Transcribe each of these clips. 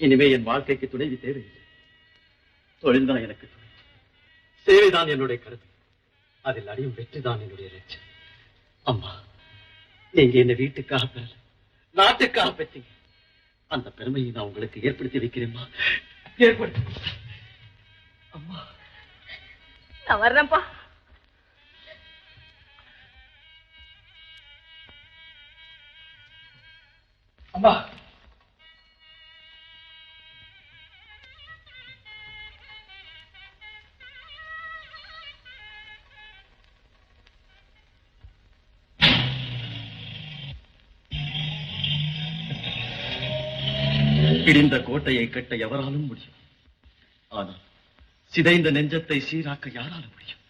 இனிமே என் வாழ்க்கைக்கு துணைவி தேவையில்லை. தொழில்தான் எனக்கு துணை, சேவைதான் என்னுடைய கருத்து, அதில் அடையும் வெற்றிதான் என்னுடைய லட்சியம். அம்மா, நீங்க என்ன வீட்டுக்காக பெறல, நாட்டுக்காக பெற்றீங்க. அந்த பெருமையை நான் உங்களுக்கு ஏற்படுத்தி வைக்கிறேம்மா, ஏற்படுத்தி. அம்மா, நான் வர்றேன்ப்பா. அம்மா, இடிந்த கோட்டையை கட்ட எவராலும் முடியும், ஆனால் சிதைந்த நெஞ்சத்தை சீராக்க யாராலும் முடியும்.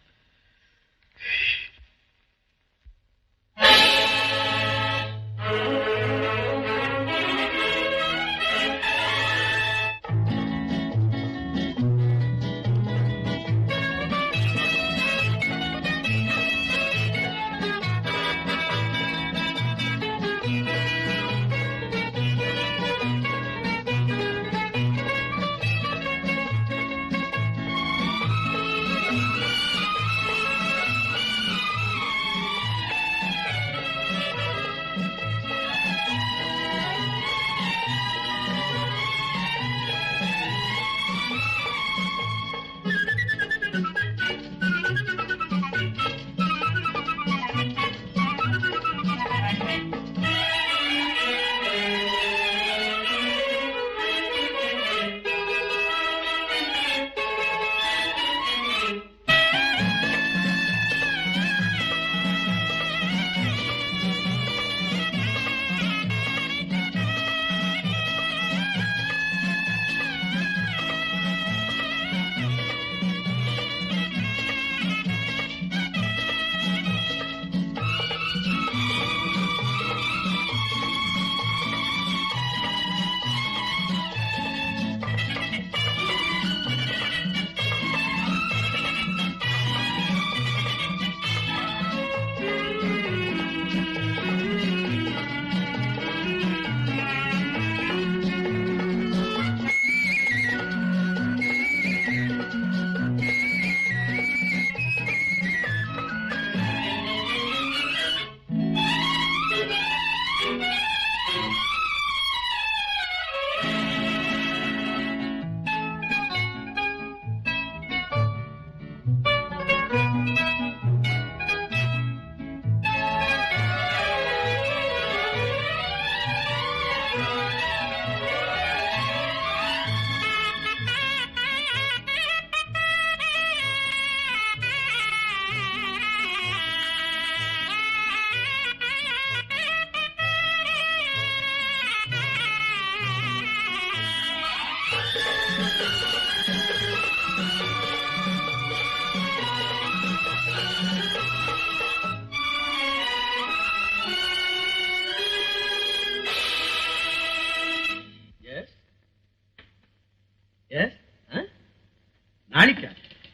நாளைக்கு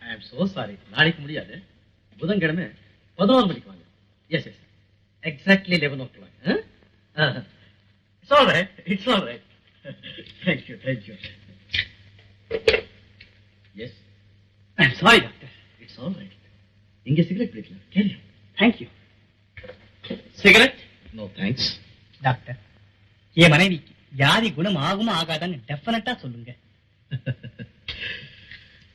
ஐ எம் சோ சாரி, நாளைக்கு முடியாது. புதன்கிழமை 11 மணிக்கு வாங்க. Yes yes, exactly 11 o'clock. It's all right, it's all right. Thank you, thank you. Yes, I am sorry doctor. It's all right. இங்க சிகரெட் பிடிக்கல, கேள்வி. Thank you. Cigarette? No thanks. Doctor, என் மனைவிக்கு வியாதி குணம் ஆகுமா ஆகாதான்னு டெஃபினட்டா சொல்லுங்க.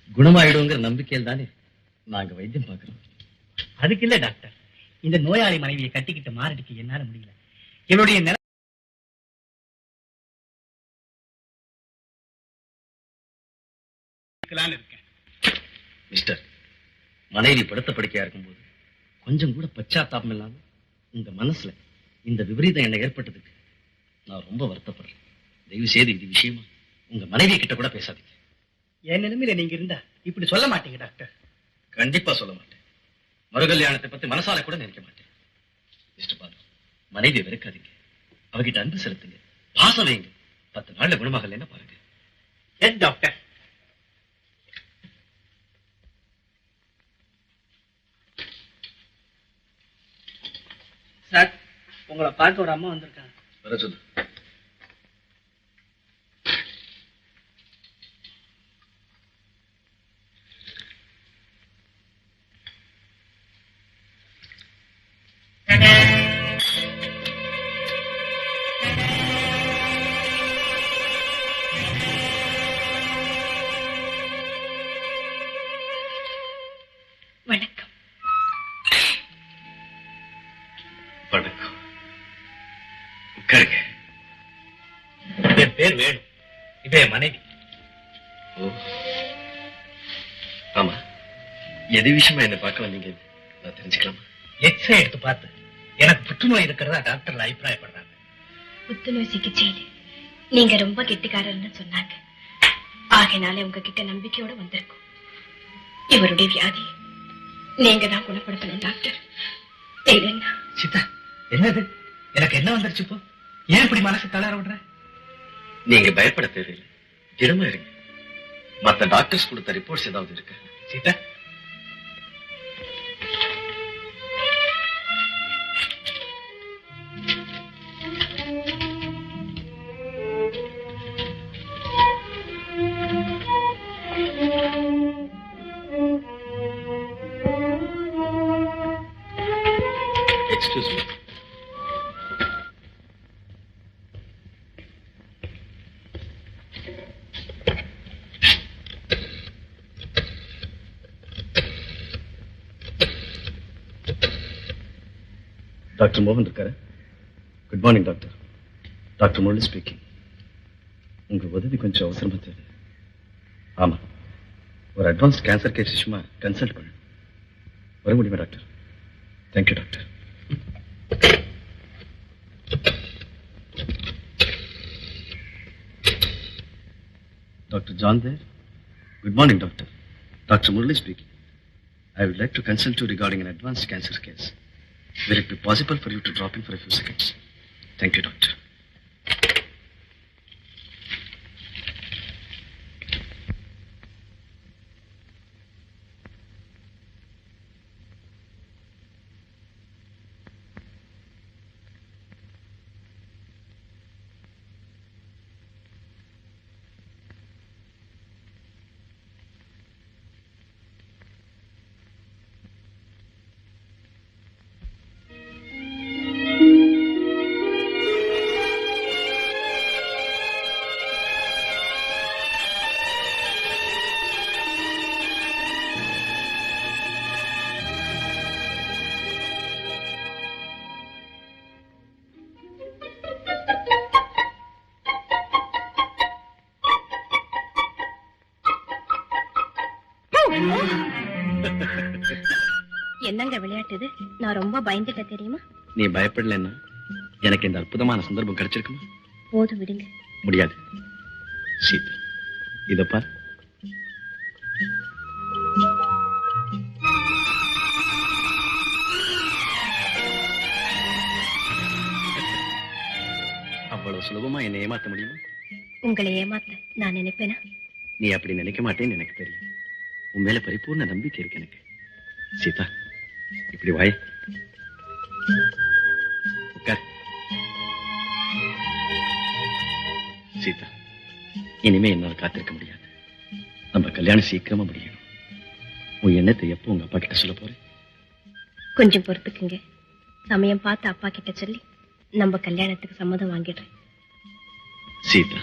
குணமாயிடுங்கிற நம்பிக்கையில் தானே நாங்க வைத்தியம் பார்க்கிறோம். அதுக்கு இல்ல டாக்டர், இந்த நோயாளி மனைவியை கட்டிக்கிட்டு மாரடிக்க என்னால முடியல. என்னுடைய நிலை இருக்கேன். மிஸ்டர், மனைவி படுத்த படுக்கையா இருக்கும்போது கொஞ்சம் கூட பச்சாத்தாபம் இல்லாம உங்க மனசுல இந்த விபரீதம் என்ன ஏற்பட்டதுக்கு நான் ரொம்ப வருத்தப்படுறேன். தயவு செய்து இது விஷயமா உங்க மனைவி கிட்ட கூட பேசாதீங்க. என் நிலைமையில நீங்க இருந்தா இப்படி சொல்ல மாட்டீங்க டாக்டர். கண்டிப்பா சொல்ல மாட்டேன். மறுகல்யாணத்தை பத்தி மனசால கூட நினைக்க மாட்டேன். மிஸ்டர் பாலு, மனைவியை வெறுக்காதீங்க, அவகிட்ட அன்பு செலுத்துங்க, பாசம் வைங்க. 10 நாள்ல குணமாகலைன்னா பாருங்க. Yes doctor. சார், உங்களை பார்க்க ஒரு அம்மா வந்திருக்காங்க. வர சொல்லு. இதே மனைவி. ஓ ஆமா, எது விஷயமா என்ன பார்க்க வந்தீங்க நான் தெரிஞ்சுக்கலாமா? எக்ஸ்ரே எடுத்து பார்த்து எனக்கு புற்றுநோய் இருக்கிறதா டாக்டர்ல அபிப்பிராயப்படுறாங்க. புத்துநோய் சிகிச்சையில நீங்க ரொம்ப கெட்டிக்காரர்னு சொன்னாங்க. ஆகையினாலே உங்ககிட்ட நம்பிக்கையோட வந்திருக்கோம். இவருடைய வியாதி நீங்க தான் குணப்படுத்தணும் டாக்டர். இல்லைன்னா சீதா, என்னது? எனக்கு என்ன வந்துருச்சு இப்போ? ஏன் இப்படி மனசு தளர விடுற? நீங்க பயப்பட தேவையில்லை, திடமா இருங்க. மத்த டாக்டர்ஸ் கொடுத்த ரிப்போர்ட்ஸ் ஏதாவது இருக்கு? Sita, excuse me. டாக்டர் மோகன் இருக்காரு? Good morning doctor. Doctor Murali speaking. உங்க உதவி கொஞ்சம் அவசரமா தேவை. ஆமா, ஒரு அட்வான்ஸ் கேன்சர் கேஸ் விஷயமா கன்சல்ட் பண்ண வர முடியுமா doctor? Thank you doctor. Doctor John there. Good morning doctor. Doctor Murali speaking. I would like to consult you regarding an advanced cancer case. Will it be possible for you to drop in for a few seconds? Thank you, doctor. என்னங்க விளையாட்டுது? நான் ரொம்ப பயந்துட்டேன் தெரியுமா? நீ பயப்படலன்னா எனக்கு இந்த அற்புதமான சந்தர்ப்பம் கிடைச்சிருக்குமா? போது விடுங்க. முடியாது சீதா, இத பார். அவ்வளவு சுலபமா என்னை ஏமாத்த முடியுமா? உங்களை ஏமாத்த நான் நினைப்பேனா? நீ அப்படி நினைக்க மாட்டேன்னு எனக்கு தெரியும். உன் மேல பரிபூர்ண நம்பிக்கை இருக்கு எனக்கு. சீதா, இப்படி வாய். உட்கார். சீதா, இனிமே என்னால காத்திருக்க முடியாது. நம்ம கல்யாணம் சீக்கிரமா முடியணும். உன் எண்ணத்தை எப்போ உங்க அப்பா கிட்ட சொல்ல போறேன்? கொஞ்சம் பொறுத்துக்குங்க. சமயம் பார்த்து அப்பா கிட்ட சொல்லி நம்ம கல்யாணத்துக்கு சம்மதம் வாங்கிடுறேன். Sita,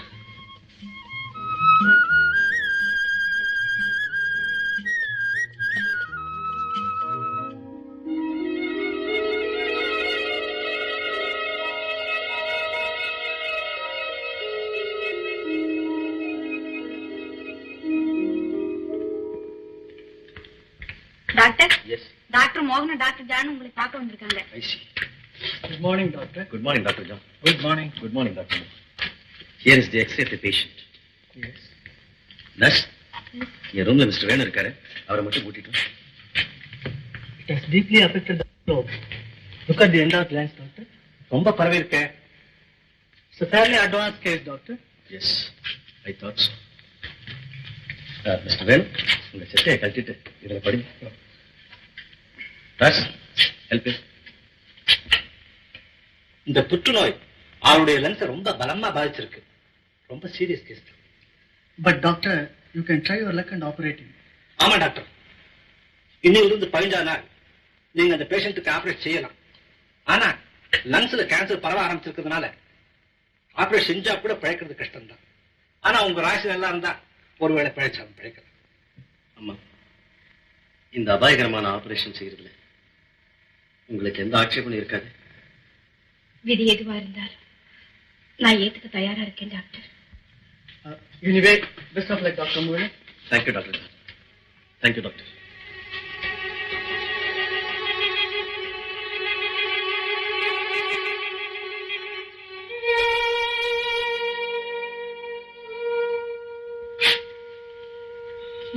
doctor, yes. டாக்டர் மோகன் டாக்டர் ஜான் உங்களை பார்க்க வந்திருக்காங்க. I see. Good morning doctor. Good morning doctor John. Good morning. Good morning doctor. Here is the X-ray of the patient. Yes. Nurse, என் ரூம்ல மிஸ்டர் வேணு இருக்காரு, அவரை மட்டும் கூட்டிட்டு வா. It has deeply affected the globe. Look at the end of glands, doctor. ரொம்ப பரவி இருக்க. It's a fairly advanced case, doctor. Yes, I thought so. Mister Venu, உங்க செட்டையை கழட்டிட்டு இதுல படிங்க. Nurse, help me. இந்த புற்றுநோய் அவருடைய லங்ஸ் ரொம்ப பலமா பாதிச்சிருக்கு. ரொம்ப serious case. But doctor, you can try your luck and operating. ஆமா டாக்டர், இன்னிலிருந்து 15 நாள் நீங்க அந்த பேஷண்ட்டுக்கு ஆபரேட் செய்யலாம். ஆனா லங்ஸ்ல கேன்சர் பரவ ஆரம்பிச்சிருக்கிறதுனால ஆபரேட் செஞ்சா கூட பிழைக்கிறது கஷ்டம் தான். ஆனா உங்க ராசி நல்லா இருந்தா ஒருவேளை பிழைச்சாலும் பிழைக்கலாம். அம்மா, இந்த அபாயகரமான ஆபரேஷன் செய்யறதுல உங்களுக்கு எந்த ஆட்சேபனும் இருக்காது? விதி எதுவா இருந்தாலும் நான் ஏத்துக்க தயாரா இருக்கேன் doctor. Anyway, best of luck, Dr. Murali. Thank you, Doctor. Thank you, Doctor.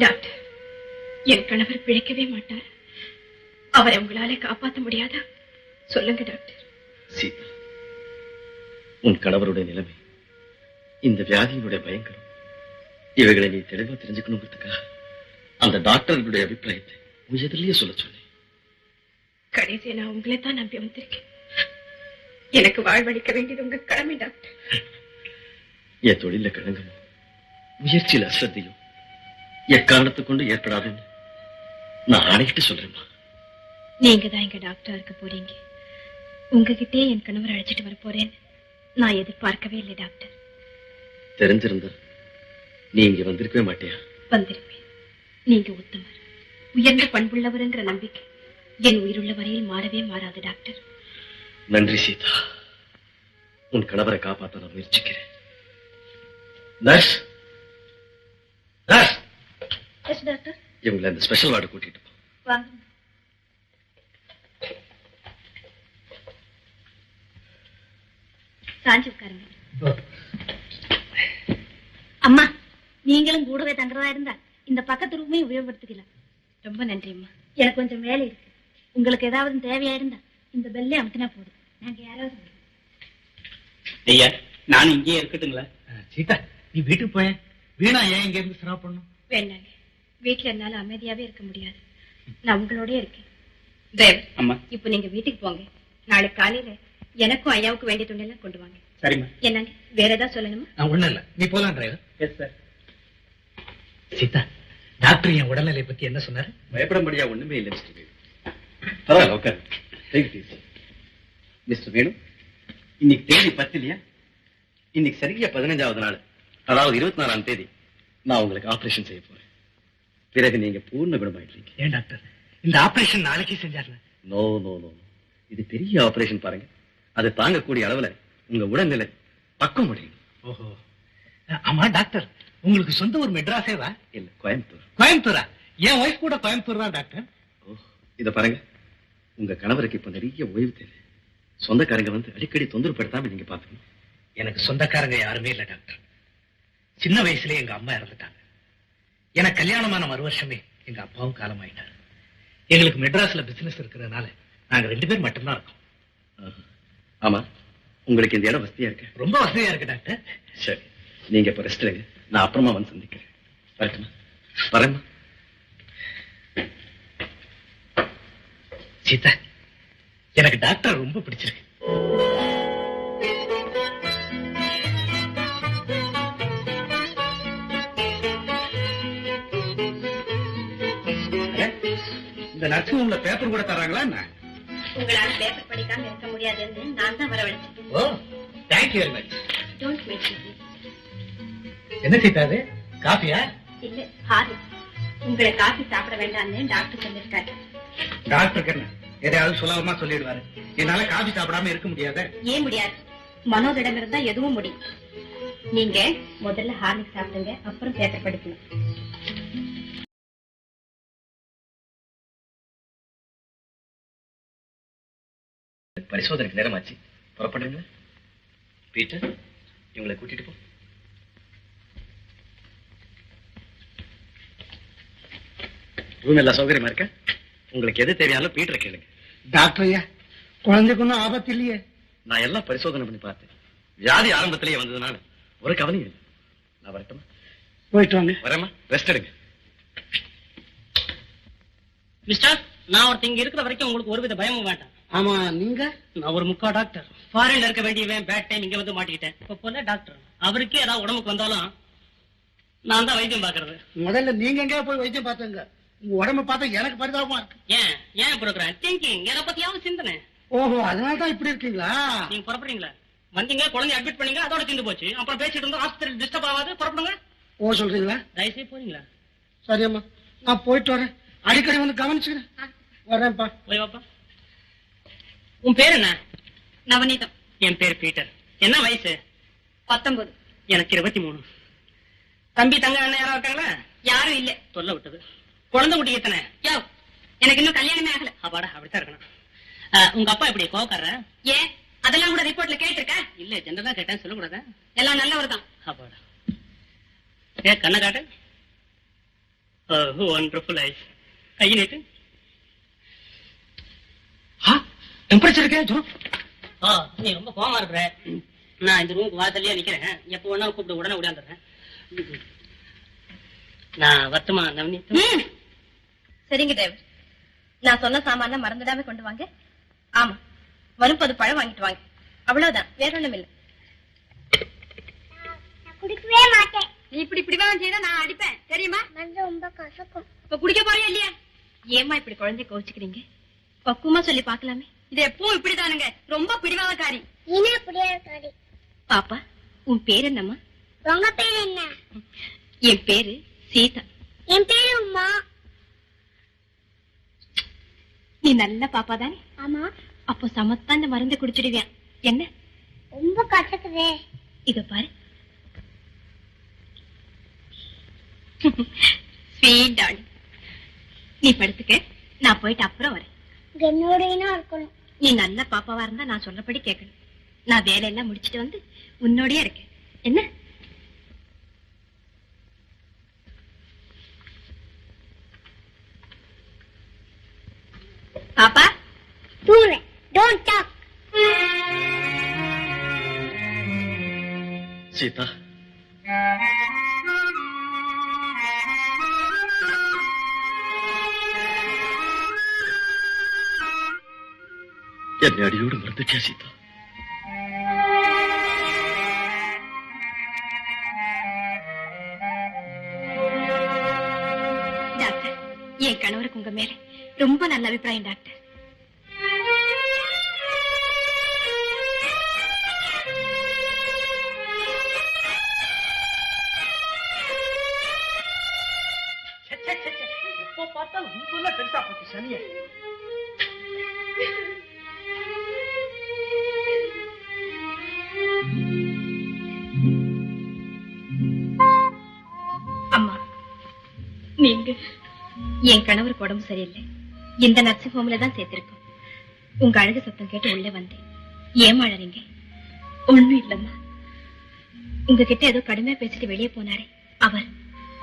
Doctor, என் கணவர் பிழைக்கவே மாட்டார். அவரை உங்களால காப்பாற்ற முடியாதா? சொல்லுங்க டாக்டர். சீதா, உன் கணவருடைய நிலைமை, இந்த வியாதியினுடைய பயங்கரம், இவைகளை நீ தெளிவா தெரிஞ்சுக்கணுங்கிறதுக்காக அந்த டாக்டர்களுடைய அபிப்பிராயத்தை உயர்திலேயே சொல்ல சொன்னேன். கடைசியை நான் உங்களை தான் நம்பி வந்திருக்கேன். எனக்கு வாழ்வளிக்க வேண்டியது உங்க கடமை டாக்டர். என் தொழில கிழங்கமும் முயற்சியில் அஸ்ரத்தையும் எக்காரணத்தை கொண்டு ஏற்படாதுன்னு நான் ஆணையிட்டு சொல்றேம்மா. நீங்க தான் எங்க டாக்டரா இருக்க போறீங்க. உங்ககிட்டே என் கணவர் அழைச்சிட்டு வர போறேன்னு நான் எதிர்பார்க்கவே இல்லை டாக்டர். தெரிஞ்சிருந்தா நீ இங்க வந்திருக்கவே மாட்டியா? வந்திருப்பேன். நீங்க உத்தமர், உயர்ந்த பண்புள்ளவருங்கிற நம்பிக்கை என் உயிருள்ள வரையில் மாறவே மாறாது டாக்டர். நன்றி சீதா. உன் கணவரை காப்பாற்ற நான் முயற்சிக்கிறேன். Nurse, nurse, yes doctor. இவங்களை அந்த ஸ்பெஷல் வார்டு கூட்டிட்டு போ. வாங்க. சாஞ்சி உட்காருங்க. அம்மா, நீங்களும் கூடவே தங்குறதா இருந்தா இந்த பக்கத்து ரூமே உபயோகப்படுத்திக்கலாம். ரொம்ப நன்றி அம்மா. எனக்கு கொஞ்சம் வேலை இருக்கு. உங்களுக்கு ஏதாவது தேவையா இருந்தா இந்த பெல்லே அமுத்தினா போதும். நாங்க யாராவது ஐயா, நான் இங்கேயே இருக்கட்டுங்களா? சீதா, நீ வீட்டுக்கு போய. வீணா ஏன் இங்க இருந்து சிரமம் பண்ணும்? வேண்டாங்க. வீட்டுல என்னால அமைதியாவே இருக்க முடியாது. நான் உங்களோட இருக்கேன். தேவ், அம்மா, இப்ப நீங்க வீட்டுக்கு போங்க. நாளைக்கு காலையில எனக்கும் ஐயாவுக்கு வேண்டிய துணியெல்லாம் கொண்டு வாங்க. சரிம்மா. என்னங்க, வேற ஏதாவது சொல்லணுமா? நான் ஒண்ணும் இல்ல, நீ போலாம் driver. Yes sir. Sita, doctor என் உடல்நிலை பத்தி என்ன சொன்னாரு? பயப்படம்படியா ஒண்ணுமே இல்லை மிஸ்டர் வேணு. பரவாயில்ல, உட்காரு. Take it easy. மிஸ்டர் வேணு, இன்னைக்கு தேதி 10 இல்லையா? இன்னைக்கு சரியா 15வது நாள், அதாவது 24ஆம் தேதி நான் உங்களுக்கு ஆபரேஷன் செய்ய போறேன். பிறகு நீங்க பூர்ண குணமாயிடுறீங்க. ஏன் டாக்டர், இந்த ஆபரேஷன் நாளைக்கே செஞ்சாருல? நோ நோ நோ, இது பெரிய ஆபரேஷன் பாருங்க. அதை தாங்கக்கூடிய அளவுல உங்க உடல்நிலை பக்கம் முடியும். ஓஹோ. ஆமா டாக்டர், உங்களுக்கு சொந்த ஒரு மெட்ராஸேவா? இல்ல, கோயம்புத்தூர். கோயம்புத்தூரா? என் ஒய்ஃப் கூட கோயம்புத்தூர் தான் டாக்டர். ஓ, இத பாருங்க, உங்க கணவருக்கு இப்ப நிறைய ஓய்வு தேவை. சொந்தக்காரங்க வந்து அடிக்கடி தொந்தரவு படுத்தாம நீங்க பாத்துக்கணும். எனக்கு சொந்தக்காரங்க யாருமே இல்ல டாக்டர். சின்ன வயசுல எங்க அம்மா இறந்துட்டாங்க. எனக்கு கல்யாணமான மறு வருஷமே எங்க அப்பாவும் காலமாயிட்டாரு. எங்களுக்கு மெட்ராஸ்ல பிசினஸ் இருக்கிறதுனால நாங்க 2 பேர் மட்டும்தான் இருக்கோம். ஆமா, உங்களுக்கு இந்த இடம் வசதியா இருக்கு? ரொம்ப வசதியா இருக்கு டாக்டர். சரி, நீங்க இப்ப ரெஸ்ட் எடுங்க. நான் அப்புறமா வந்து சந்திக்கிறேன். வரட்டுமா? வரேம்மா. சீதா, எனக்கு டாக்டர் ரொம்ப பிடிச்சிருக்கு. இந்த நர்சிங் ஹோம்ல பேப்பர் கூட தராங்களா என்ன? உங்களால பேப்பர் படிக்காம இருக்க முடியாதுன்னு நான் தான் வரவழைச்சேன். Oh, thank you very much. Don't make me. என்ன சீதா அது? காஃபியா? இல்ல, ஹாரி. உங்களை காஃபி சாப்பிட வேண்டாம்னு டாக்டர் சொல்லிருக்காரு. டாக்டருக்கு என்ன, எதையாவது சுலபமா சொல்லிடுவாரு. என்னால காஃபி சாப்பிடாம இருக்க முடியாத. ஏன் முடியாது? மனோதிடம் இருந்தா எதுவும் முடியும். நீங்க முதல்ல ஹார்லிக் சாப்பிடுங்க, அப்புறம் பேப்பர் படிக்கணும். பரிசோதனைக்கு நேரமாச்சு, புறப்படுறீங்களா? பீட்டர், இவங்களை கூட்டிட்டு போ. ரூம் எல்லாம் சௌகரியமா இருக்க? உங்களுக்கு எது தேவையாலும் பீட்டரை கேளுங்க. டாக்டர் ஐயா, குழந்தைக்கு ஒன்றும் ஆபத்து இல்லையே? நான் எல்லாம் பரிசோதனை பண்ணி பார்த்தேன். வியாதி ஆரம்பத்திலேயே வந்ததுனால ஒரு கவலையும் இல்லை. நான் வரட்டுமா? போயிட்டு வாங்க. வரேம்மா, ரெஸ்ட் எடுங்க. மிஸ்டர், நான் ஒருத்தர் இங்க இருக்கிற வரைக்கும் உங்களுக்கு ஒருவித பயமும் வேண்டாம். ஆமா, நீங்க? நான் ஒரு முக்கா டாக்டர். ஃபாரின்ல இருக்க வேண்டியவன் பேட் டைம் இங்க வந்து மாட்டிக்கிட்டேன். இப்ப போல டாக்டர் அவருக்கே ஏதாவது உடம்புக்கு வந்தாலும் நான் தான் வைத்தியம் பாக்குறது. முதல்ல நீங்க எங்கேயா போய் வைத்தியம் பார்த்தங்க. உங்க உடம்ப பார்த்தா எனக்கு பரிதாபமா இருக்கு. ஏன் புரோக்கர் திங்கிங் எதை பத்தியாவது சிந்தனை. ஓஹோ, அதனாலதான் இப்படி இருக்கீங்களா? நீங்க புறப்படுறீங்களா? வந்தீங்க, குழந்தை அட்மிட் பண்ணீங்க, அதோட தீர்ந்து போச்சு. அப்புறம் பேசிட்டு இருந்தோம், ஹாஸ்பிட்டல் டிஸ்டர்ப் ஆகாது. புறப்படுங்க. ஓ, சொல்றீங்களா? தயவுசெய்து போறீங்களா? சரியம்மா, நான் போயிட்டு வரேன். அடிக்கடி வந்து கவனிச்சுக்கிறேன். வரேன்ப்பா. போய் வாப்பா. உன் பேர் என்ன? நவநீதம். என் பேர் பீட்டர். என்ன வயசு? 19. எனக்கு 23. தம்பி தங்க அண்ணன் யாரா இருக்காங்களா? யாரும் இல்ல. தொல்லை விட்டது. குழந்தை குட்டி எத்தனை? யோ, எனக்கு இன்னும் கல்யாணமே ஆகல. அப்பாடா, அப்படித்தான் இருக்கணும். உங்க அப்பா எப்படி கோவக்காரரா? ஏன் அதெல்லாம் கூட ரிப்போர்ட்ல கேட்டிருக்க? இல்ல, ஜெனரலா கேட்டேன், சொல்லக்கூடாதா? எல்லாம் நல்லவர் தான். அப்பாடா. ஏன் கண்ணை காட்டு. Wonderful eyes. கை நீட்டு. டெம்பரேச்சர் இருக்கே ஜுரம். நீ ரொம்ப கோவமா இருக்கிற. நான் இந்த ரூமுக்கு வாசல்லையே நிக்கிறேன். எப்ப வேணாலும் கூப்பிட்டு உடனே ஓடியாந்துடுறேன். நான் வர்த்தமா நவனீத். சரிங்க தேவர், நான் சொன்ன சாமான மறந்துடாம கொண்டு வாங்க. ஆமா, வரும்போது பழம் வாங்கிட்டு வாங்க. அவ்வளவுதான், வேற ஒண்ணும் இல்ல. குடிக்கவே மாட்டேன். நீ இப்படி பிடிவாதம் செய்தா நான் அடிப்பேன், தெரியுமா? ரொம்ப கசக்கும். இப்ப குடிக்க போறியா இல்லையா? ஏமா இப்படி குழந்தைய கோச்சுக்கிறீங்க? பக்குவமா சொல்லி பாக்கலாமே. இது எப்பவும் இப்படிதானுங்க, ரொம்ப பிடிவாதக்காரி. என்ன புடியாதக்காரி? பாப்பா, உன் பேர் என்னம்மா? உங்க பேர் என்ன? என் பேரு சீதா. என் பேரு உமா. நீ நல்ல பாப்பா தானே? ஆமா. அப்போ சமத்தா இந்த மருந்து குடிச்சிடுவியா? என்ன ரொம்ப கசக்குதே. இத பாரு. ஸ்வீட் டார்லிங், நீ படுத்துக்க, நான் போயிட்டு அப்புறம் வரேன். என்னோட இருக்கணும். நீ நல்ல பாப்பாவா இருந்தா நான் சொல்றபடி கேட்கணும். நான் வேலையெல்லாம் முடிச்சிட்டு வந்து உன்னோடய இருக்கேன். என்ன? பாப்பா, தூங்குறேன். Don't talk. சீதா, என்னை அடியோடு மறந்துட்டியா சீதா? டாக்டர், என் கணவருக்கு உங்க மேல ரொம்ப நல்ல அபிப்பிராயம் டாக்டர். எப்போ பார்த்தாலும் ரொம்ப பெருசா போச்சு சனியை. அம்மா, நீங்க என் கணவருக்கு உடம்பு சரியில்லை. இந்த நர்சிங் ஹோம்ல தான் சேர்த்திருக்கோம். உங்க அழகு சத்தம் கேட்டு உள்ளே வந்தேன். ஏன் அழறீங்க? ஒண்ணும் இல்லம்மா. உங்ககிட்ட ஏதோ கடுமையா பேசிட்டு வெளியே போனாரே, அவர்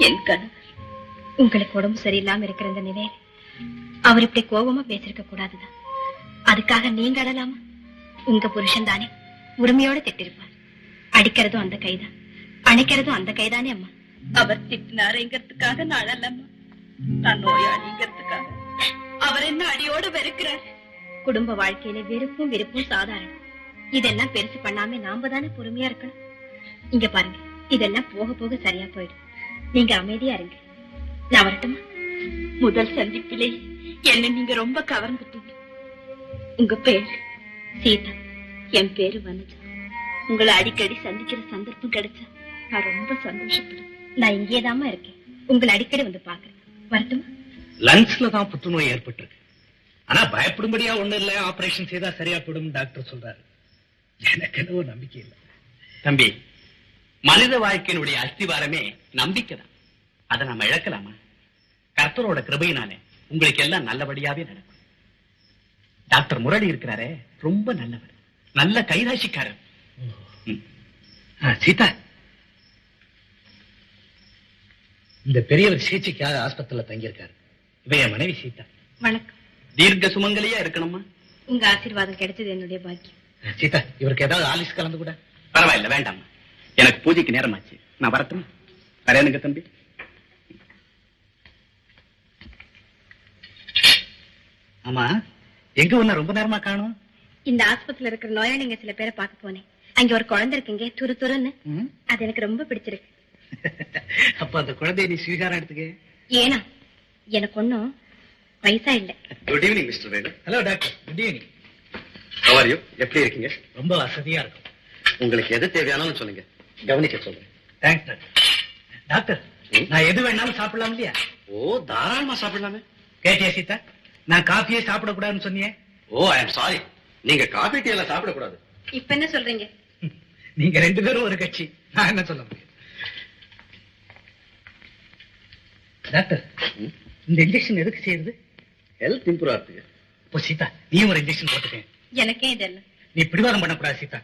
என் கணவர். உங்களுக்கு உடம்பு சரியில்லாம இருக்கிற இந்த நிலையில அவர் இப்படி கோபமா பேசிருக்க கூடாதுதான். அதுக்காக நீங்க அழலாமா? உங்க புருஷன் தானே உரிமையோட திட்டிருப்பார். அடிக்கிறதும் அந்த கைதான், அணைக்கிறதும் அந்த கைதானே அம்மா. அவர் திட்டினாருங்கிறதுக்காக நான் அழலம்மா. நான் நோயாளிங்கிறதுக்காக அவர் என்ன அடியோடு வெறுக்கிறார். குடும்ப வாழ்க்கையில வெறுப்பும் விருப்பும் சாதாரணம். இதெல்லாம் பெருசு பண்ணாம நாம தானே பொறுமையா இருக்கணும். இங்க பாருங்க, இதெல்லாம் போக போக சரியா போயிடும். நீங்க அமைதியா இருங்க. நான் வரட்டுமா? முதல் சந்திப்பிலே என்ன நீங்க ரொம்ப கவர்ந்துட்டீங்க. உங்க பேர் சீதா, என் பேரு வனஜா. உங்களை அடிக்கடி சந்திக்கிற சந்தர்ப்பம் கிடைச்சா நான் ரொம்ப சந்தோஷப்படுறேன். நான் இங்கேதாமா இருக்கேன், உங்களை அடிக்கடி வந்து பாக்குறேன். வரட்டுமா? லங்ஸ்ல தான் புற்றுநோய் ஏற்பட்டிருக்கு. ஆனா பயப்படும்படியா ஒண்ணு இல்ல, ஆபரேஷன் செய்தா சரியா போடும் டாக்டர் சொல்றாரு. எனக்கு என்னவோ நம்பிக்கை இல்லை. தம்பி, மனித வாழ்க்கையினுடைய அஸ்திவாரமே நம்பிக்கை தான். அதை நம்ம இழக்கலாமா? கர்த்தரோட கிருபையினாலே உங்களுக்கு எல்லாம் நல்லபடியாவே நடக்கும். டாக்டர் முரளி இருக்கிறாரே, ரொம்ப நல்லவர், நல்ல கைராசிக்காரர். சீதா, இந்த பெரியவர் சிகிச்சைக்காக ஆஸ்பத்திரியில தங்கியிருக்காரு. இவ என் மனைவி சீதா. வணக்கம். தீர்க்க சுமங்கலியா இருக்கணுமா? உங்க ஆசீர்வாதம் கிடைச்சது என்னுடைய பாக்கியம். சீதா, இவருக்கு ஏதாவது ஆலிஸ் கலந்து கூட? பரவாயில்ல, வேண்டாம். எனக்கு பூஜைக்கு நேரமாச்சு, நான் வரட்டுமா? வரேனுங்க தம்பி. ஆமா, எங்க ஒண்ணு ரொம்ப நேரமா காணும்? இந்த ஆஸ்பத்திரியில இருக்கிற நோயாளிங்க சில பேரை பார்க்க போனேன். அங்க ஒரு குழந்தை இருக்குங்க, துரு துருன்னு. அது எனக்கு ரொம்ப பிடிச்சிருக்கு. அப்ப அந்த குழந்தைய நீ ஸ்வீகாரம் எடுத்துக்க. ஏனா எனக்கு ஒண்ணும் வயசா இல்ல. Good evening mister Venu. Hello doctor, good evening. How are you? எப்படி இருக்கீங்க? ரொம்ப வசதியா இருக்கும். உங்களுக்கு எது தேவையானாலும் சொல்லுங்க, கவனிக்க சொல்றேன். Thanks doctor. டாக்டர், நான் எது வேணாலும் சாப்பிடலாம் இல்லையா? ஓ, தாராளமா சாப்பிடலாமே. கேட்டியா சீதா? நான் காஃபியே சாப்பிடக்கூடாதுன்னு சொன்னியே. ஓ, ஐ எம் சாரி. நீங்க காபி டீ எல்லாம் சாப்பிடக்கூடாது. இப்ப என்ன சொல்றீங்க? நீங்க ரெண்டு பேரும் ஒரு கட்சி, நான் என்ன சொல்ல முடியும்? டாக்டர், இந்த இன்ஜெக்ஷன் எதுக்கு செய்யுது? ஹெல்த் இம்ப்ரூவ் ஆகுது. இப்போ சீதா, நீ ஒரு இன்ஜெக்ஷன் போட்டுக்கேன். எனக்கே இதெல்லாம். நீ பிடிவாதம் பண்ணக்கூடாது சீதா.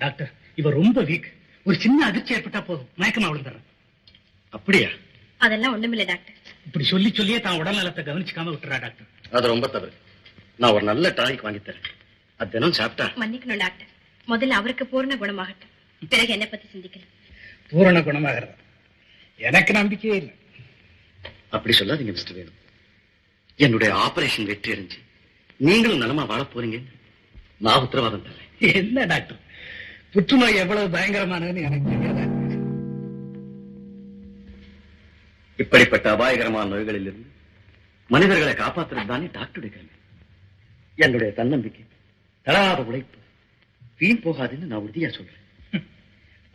டாக்டர், இவ ரொம்ப வீக். ஒரு சின்ன அதிர்ச்சி ஏற்பட்டா போதும் மயக்கமா விழுந்துடுறேன். அப்படியா? அதெல்லாம் ஒண்ணுமில்லை டாக்டர். இப்படி சொல்லியே தான் உடல்நலத்தை கவனிச்சுக்காம விட்டுறா டாக்டர். அது ரொம்ப தவறு. நான் ஒரு நல்ல டானிக் வாங்கி தரேன். அது தினம் சாப்பிட்டா. மன்னிக்கணும் டாக்டர், முதல்ல அவருக்கு பூர்ண குணமாகட்டும், பிறகு என்ன பத்தி சிந்திக்கலாம். பூரண குணமாகிறதா? எனக்கு நம்பிக்கையே இல்லை. அப்படி சொல்லாதீங்க மிஸ்டர் வேணு. என்னுடைய ஆபரேஷன் வெற்றி அடைஞ்சு நீங்களும் நலமா வாழ போறீங்க, நான் உத்தரவாதம் தரேன். என்ன டாக்டர், புற்றுநோய் எவ்வளவு பயங்கரமானதுன்னு எனக்கு தெரியாத. இப்படிப்பட்ட அபாயகரமான நோய்களில் இருந்து மனிதர்களை காப்பாற்றுறது தானே டாக்டருடைய கடமை. என்னுடைய தன்னம்பிக்கை, தளராத உழைப்பு வீண் போகாதுன்னு நான் உறுதியா சொல்றேன்.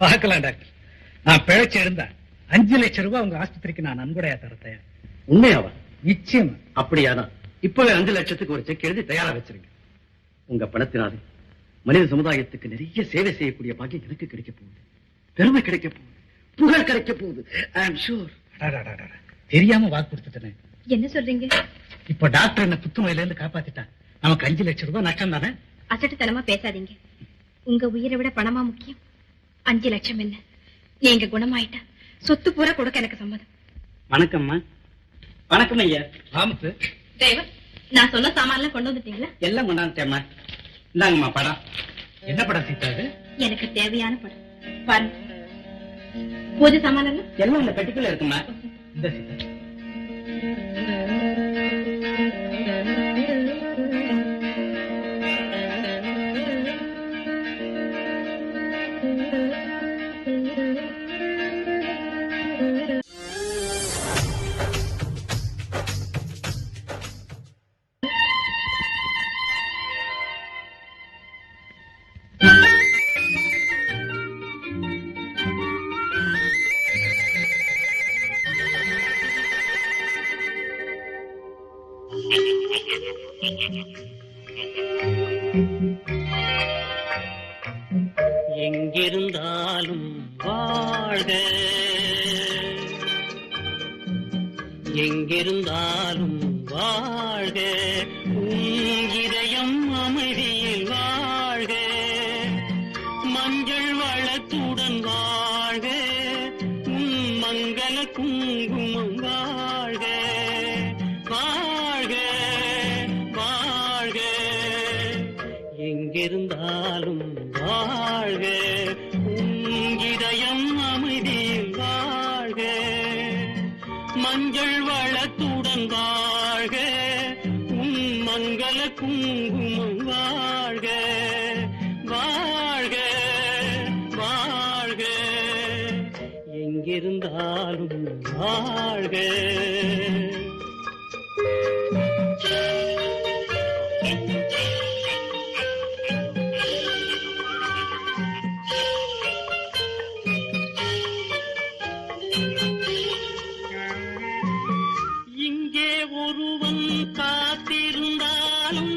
பார்க்கலாம் டாக்டர். நான் பிழைச்சு இருந்தா 5 லட்சம் ரூபாய் உங்க ஆஸ்பத்திரிக்கு நான் நன்கொடையா தர தயார். உண்மையாவா? நிச்சயமா. அப்படியாதான் இப்பவே 5 லட்சத்துக்கு ஒரு செக் எழுதி தயாரா வச்சிருங்க. உங்க பணத்தினாலே மனித சமுதாயத்துக்கு நிறைய சேவை செய்யக்கூடிய பாக்கியம் எனக்கு கிடைக்க போகுது, பெருமை கிடைக்க போகுது, புகழ் கிடைக்க போகுது. ஐ அம் ஷூர். தெரியாம வாக்கு கொடுத்துட்டேன். என்ன சொல்றீங்க? இப்ப டாக்டர் என்ன புத்துநோயில இருந்து காப்பாத்திட்டா நமக்கு 5 லட்சம் ரூபாய் நஷ்டம் தானே? அசட்டுத்தனமா பேசாதீங்க. உங்க உயிரை விட பணமா முக்கியம்? 5 லட்சம் என்ன, நீங்க குணமாயிட்டா சொத்து பூரா கொடுக்க எனக்கு சம்மதம். வணக்கம்மா. வணக்கம் ஐயா. ராமத்து, டிரைவர், நான் சொன்ன சாமான்லாம் கொண்டு வந்துட்டீங்களா? எல்லாம் கொண்டாந்துட்டேம்மா. இந்தாங்கம்மா படம். என்ன படம் சீதா இது? எனக்கு தேவையான படம் பாருங்க. பூஜை சாமான் எல்லாம் இந்த பெட்டிக்குள்ள இருக்குமா? இந்த சீதா. எங்கிருந்தாலும் வாழ்க, எங்கிருந்தாலும் வாழ்க, உன் இதயம் அமைதியில் வாழ்க, மஞ்சள் வளத்துடன் வாழ்க, உன் மங்கள குங்குமம் வாழ்க, வாழ்க வாழ்க, எங்கிருந்தாலும் வாழ்க, உன் இதயம் அமைதியில் வாழ்க, மஞ்சள் வளத்துடன் வாழ்க, உன் மங்கள குங்குமம் வாழ்க, வாழ்க வாழ்க, எங்கிருந்தாலும் வாழ்க. இங்கே ஒருவன் காத்திருந்தாலும்,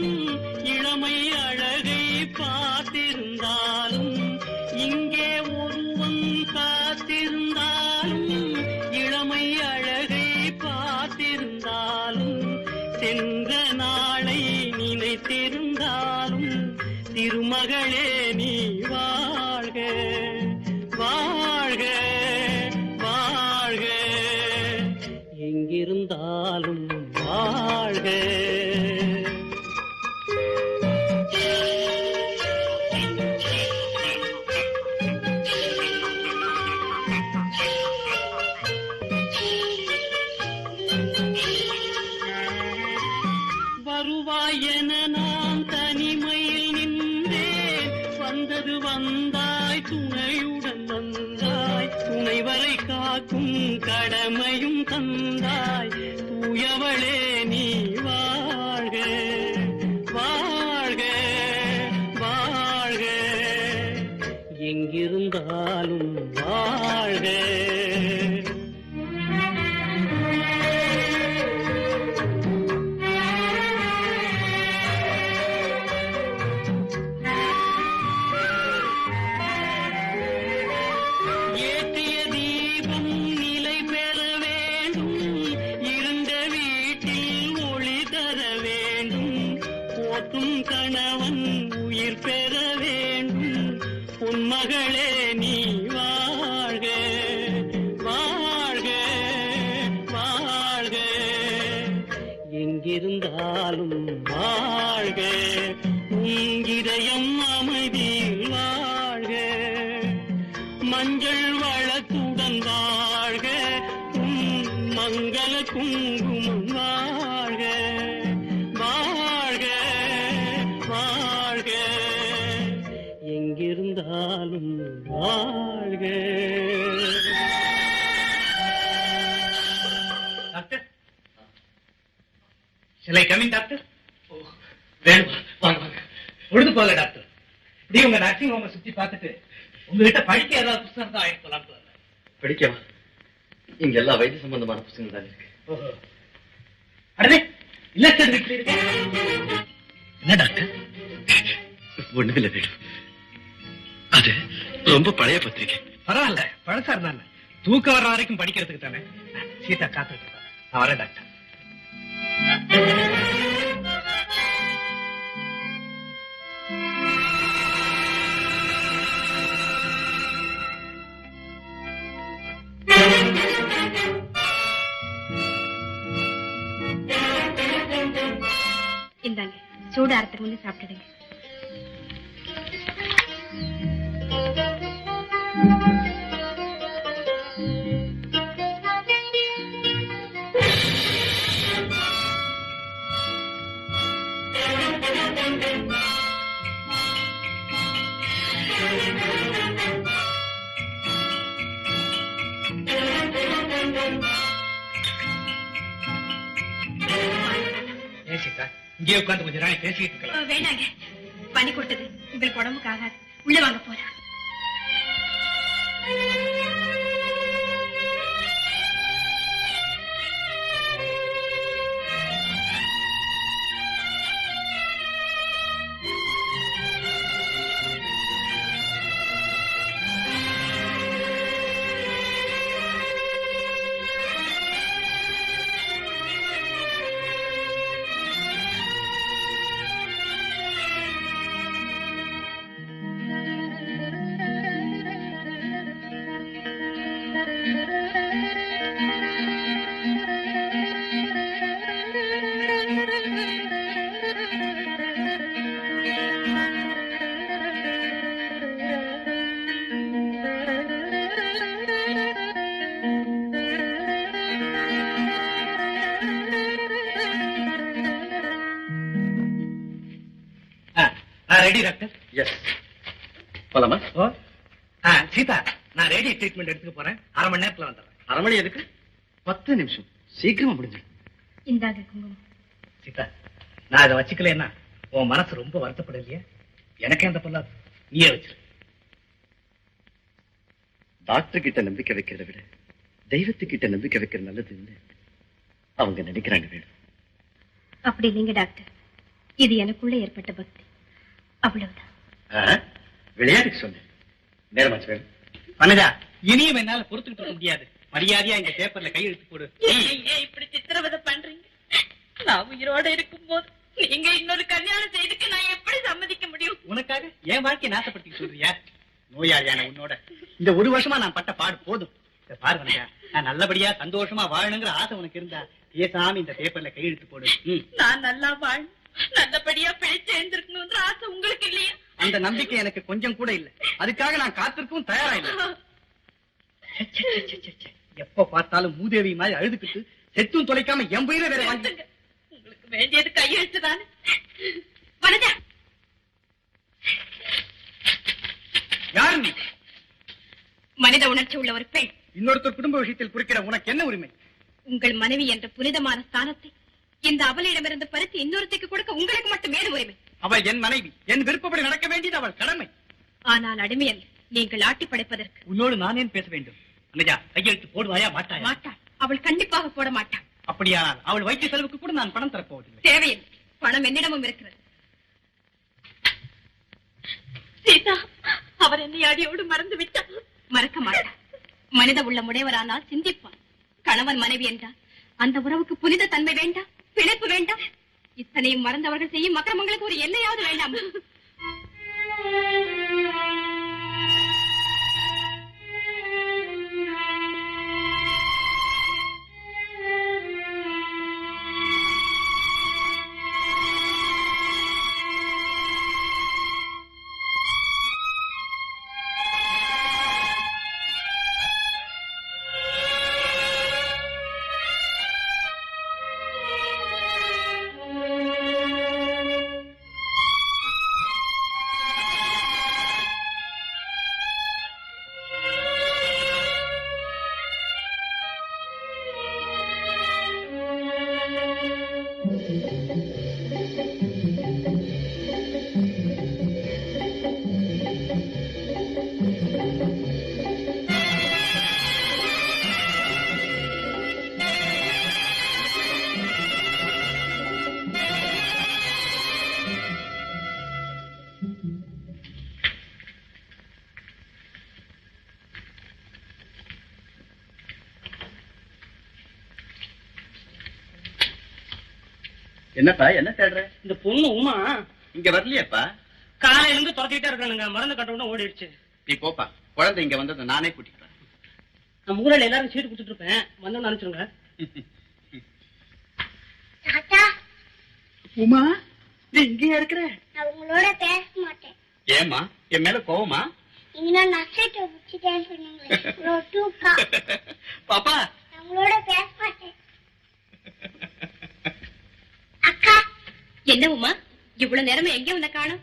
இளமை அழகை பார்த்திருந்தாலும், இங்கே ஒருவன் காத்திருந்தாலும், இளமை அழகை பார்த்திருந்தாலும், சென்ற நாளை நினைத்திருந்தாலும், திருமகளே நீ வாழ்க, வாழ்க வாழ்க, எங்கிருந்தாலும் வாழ்க. வருவாய் என நான் தனிமையில் நின்றேன், வந்தது வந்தாய், துணையுடன் வந்தாய், துணைவரை காக்கும் கடமையும் தந்தாய், தூயவளே நீ வாழ்க, வாழ்க வாழ்க, எங்கிருந்தாலும் வாழ்க. ஏற்றிய தீபம் நிலை பெற வேண்டும், உன் கணவன் உயிர் பெற வேண்டும், உன் மகளே நீ வாழ்க வாழ்க வாழ்க, எங்கிருந்தாலும் வாழ்க, உன் இதயம் அமைதியில் வாழ்க, மஞ்சள் வளத்துடன் வாழ்க, உன் மங்கள குங்குமம் வாழ்க வாழ்க வாழ்க, எங்கிருந்தாலும் வாழ்க. டாக்டர், சிலை கமிங் டாக்டர். வேணும், வாங்க வாங்க. பொழுது போல டாக்டர், இப்படி உங்க நர்சிங் ஹோமை சுத்தி பார்த்துட்டு உங்ககிட்ட படிக்க ஏதாவது புத்தகம் தான் ஆயிட்டு போலாம். படிக்கவா? இங்க எல்லா வைத்திய சம்பந்தமான புத்தகங்கள் தான் இருக்கு. அடே இல்ல சார், வீட்டுல இருக்கு. என்ன டாக்டர்? ஒண்ணுமில்ல வேணும், அது ரொம்ப பழைய பத்திரிகை. பரவாயில்ல, பழசா இருந்தாங்க. தூக்கம் வர்ற வரைக்கும் படிக்கிறதுக்கு தானே. சீதா காத்துட்டு இருப்பாங்க. நான் வரேன் டாக்டர். இந்தாங்க, சூடாரத்துக்கு முன்னே சாப்பிட்டுடுங்க. இங்கே உட்காந்து கொஞ்ச நாள் பேசிட்டு இருக்கலாம். வேண்டாங்க, பனி கொட்டது, உங்களுக்கு உடம்புக்கு ஆகாது. உள்ள வாங்க போலாம். Ready doctor? எஸ், போலாமா? சீதா, நான் ரேடியோ ட்ரீட்மெண்ட் எடுத்துக்க போறேன். அரை மணி நேரத்துல வந்துடுறேன். அரை மணி எதுக்கு? 10 நிமிஷம், சீக்கிரமா முடிஞ்சு. இந்தாங்க குங்குமம். சீதா, நான் அதை வச்சுக்கலன்னா உன் மனசு ரொம்ப வருத்தப்படலையே? எனக்கே அந்த பொல்லாது, நீயே வச்சிரு. டாக்டர் கிட்ட நம்பிக்கை வைக்கிறத விட தெய்வத்துக்கிட்ட நம்பிக்கை வைக்கிறது நல்லதுன்னு அவங்க நினைக்கிறாங்க வேணும். அப்படி இல்லைங்க டாக்டர், இது எனக்குள்ள ஏற்பட்ட பக்தி, அவ்வளவுதான். விளையாட்டுக்கு சொன்னேன். நேரமாச்சு வேணும். வனஜா, இனியும் என்னால பொறுத்துக்கிட்டு இருக்க முடியாது. மரியாதையா இந்த பேப்பர்ல கையெழுத்து போடு. இப்படி சித்திரவதை பண்றீங்க? நான் உயிரோட இருக்கும் போது நீங்க இன்னொரு கல்யாணம் செய்துக்கு நான் எப்படி சம்மதிக்க முடியும்? உனக்காக என் வாழ்க்கையை நாசப்படுத்தி சொல்றியா? நோயாளியான உன்னோட இந்த ஒரு வருஷமா நான் பட்ட பாடு போதும். பாரு வனஜா, நான் நல்லபடியா சந்தோஷமா வாழணுங்கிற ஆசை உனக்கு இருந்தா பேசாம இந்த பேப்பர்ல கையெழுத்து போடு. நான் நல்லா வாழ, நல்லபடியா பிழைச்சு எழுந்திருக்கணும்ன்ற ஆசை உங்களுக்கு இல்லையா? அந்த நம்பிக்கை எனக்கு கொஞ்சம் கூட இல்ல. அதுக்காக நான் காத்திருக்கவும் தயாரா இல்ல. எப்ப பார்த்தாலும் மூதேவி மாதிரி அழுதுகிட்டு செத்தும் தொலைக்காம என் பயிர வேற வாங்கி. உங்களுக்கு வேண்டியது கையெழுத்து தானே. வனஜா, யாரு நீ? மனித உணர்ச்சி உள்ள ஒரு பெண். இன்னொருத்தர் குடும்ப விஷயத்தில் குறிக்கிற உனக்கு என்ன உரிமை? உங்கள் மனைவி என்ற புனிதமான ஸ்தானத்தை இந்த அவளிடமிருந்து பறித்து இன்னொருத்தைக்கு கொடுக்க உங்களுக்கு மட்டும் மேலும் உரிமை. அவள் என் மனைவி, என் விருப்பப்படி நடக்க வேண்டியது அவள் கடமை. ஆனால் அடிமையல்ல, நீங்கள் ஆட்டி படைப்பதற்கு. உன்னோடு நான் ஏன் பேச வேண்டும்? அனஜா, கையெழுத்து போடுவாயா மாட்டாயா? மாட்டாள், அவள் கண்டிப்பாக போட மாட்டாள். அப்படியானால் அவள் வைத்திய செலவுக்கு கூட நான் பணம் தரப்போவதில்லை. தேவையில்லை, பணம் என்னிடமும் இருக்கிறது. சீதா, அவர் என்னை அடியோடு மறந்து விட்டார். மறக்க மாட்டார். மனித உள்ள முடையவரானால் சிந்திப்பார். கணவன் மனைவி என்றால் அந்த உறவுக்கு புனித தன்மை வேண்டாம், பிணைப்பு வேண்டாம். இத்தனையும் மறந்தவர்கள் செய்யும் அக்கிரமங்களுக்கு ஒரு எல்லையாவது வேண்டாம். என்னப்பா என்ன தேடுற? இந்த பொண்ணு உமா இங்க வரலையாப்பா? காலையில இருந்து துரத்திட்டே இருக்கானுங்க. மருந்து கட்டணும் ஓடிடுச்சு. நீ போப்பா, குழந்தை இங்க வந்ததை நானே கூட்டிக்கிறேன். நான் ஊரில் எல்லாரும் சீட்டு கொடுத்துட்டு இருப்பேன், வந்தோம்னு அனுப்பிச்சிருங்க. தாத்தா, உமா நீ இங்கேயா இருக்கிற? நான் உங்களோட பேச மாட்டேன். ஏமா என் மேல கோவமா? நீங்க நான் நஷ்டத்தை வச்சுட்டேன்னு சொன்னீங்களே, பாப்பா நான் உங்களோட பேச மாட்டேன். அக்கா, என்ன உமா இவ்வளவு நேரமா எங்க வந்த காணும்?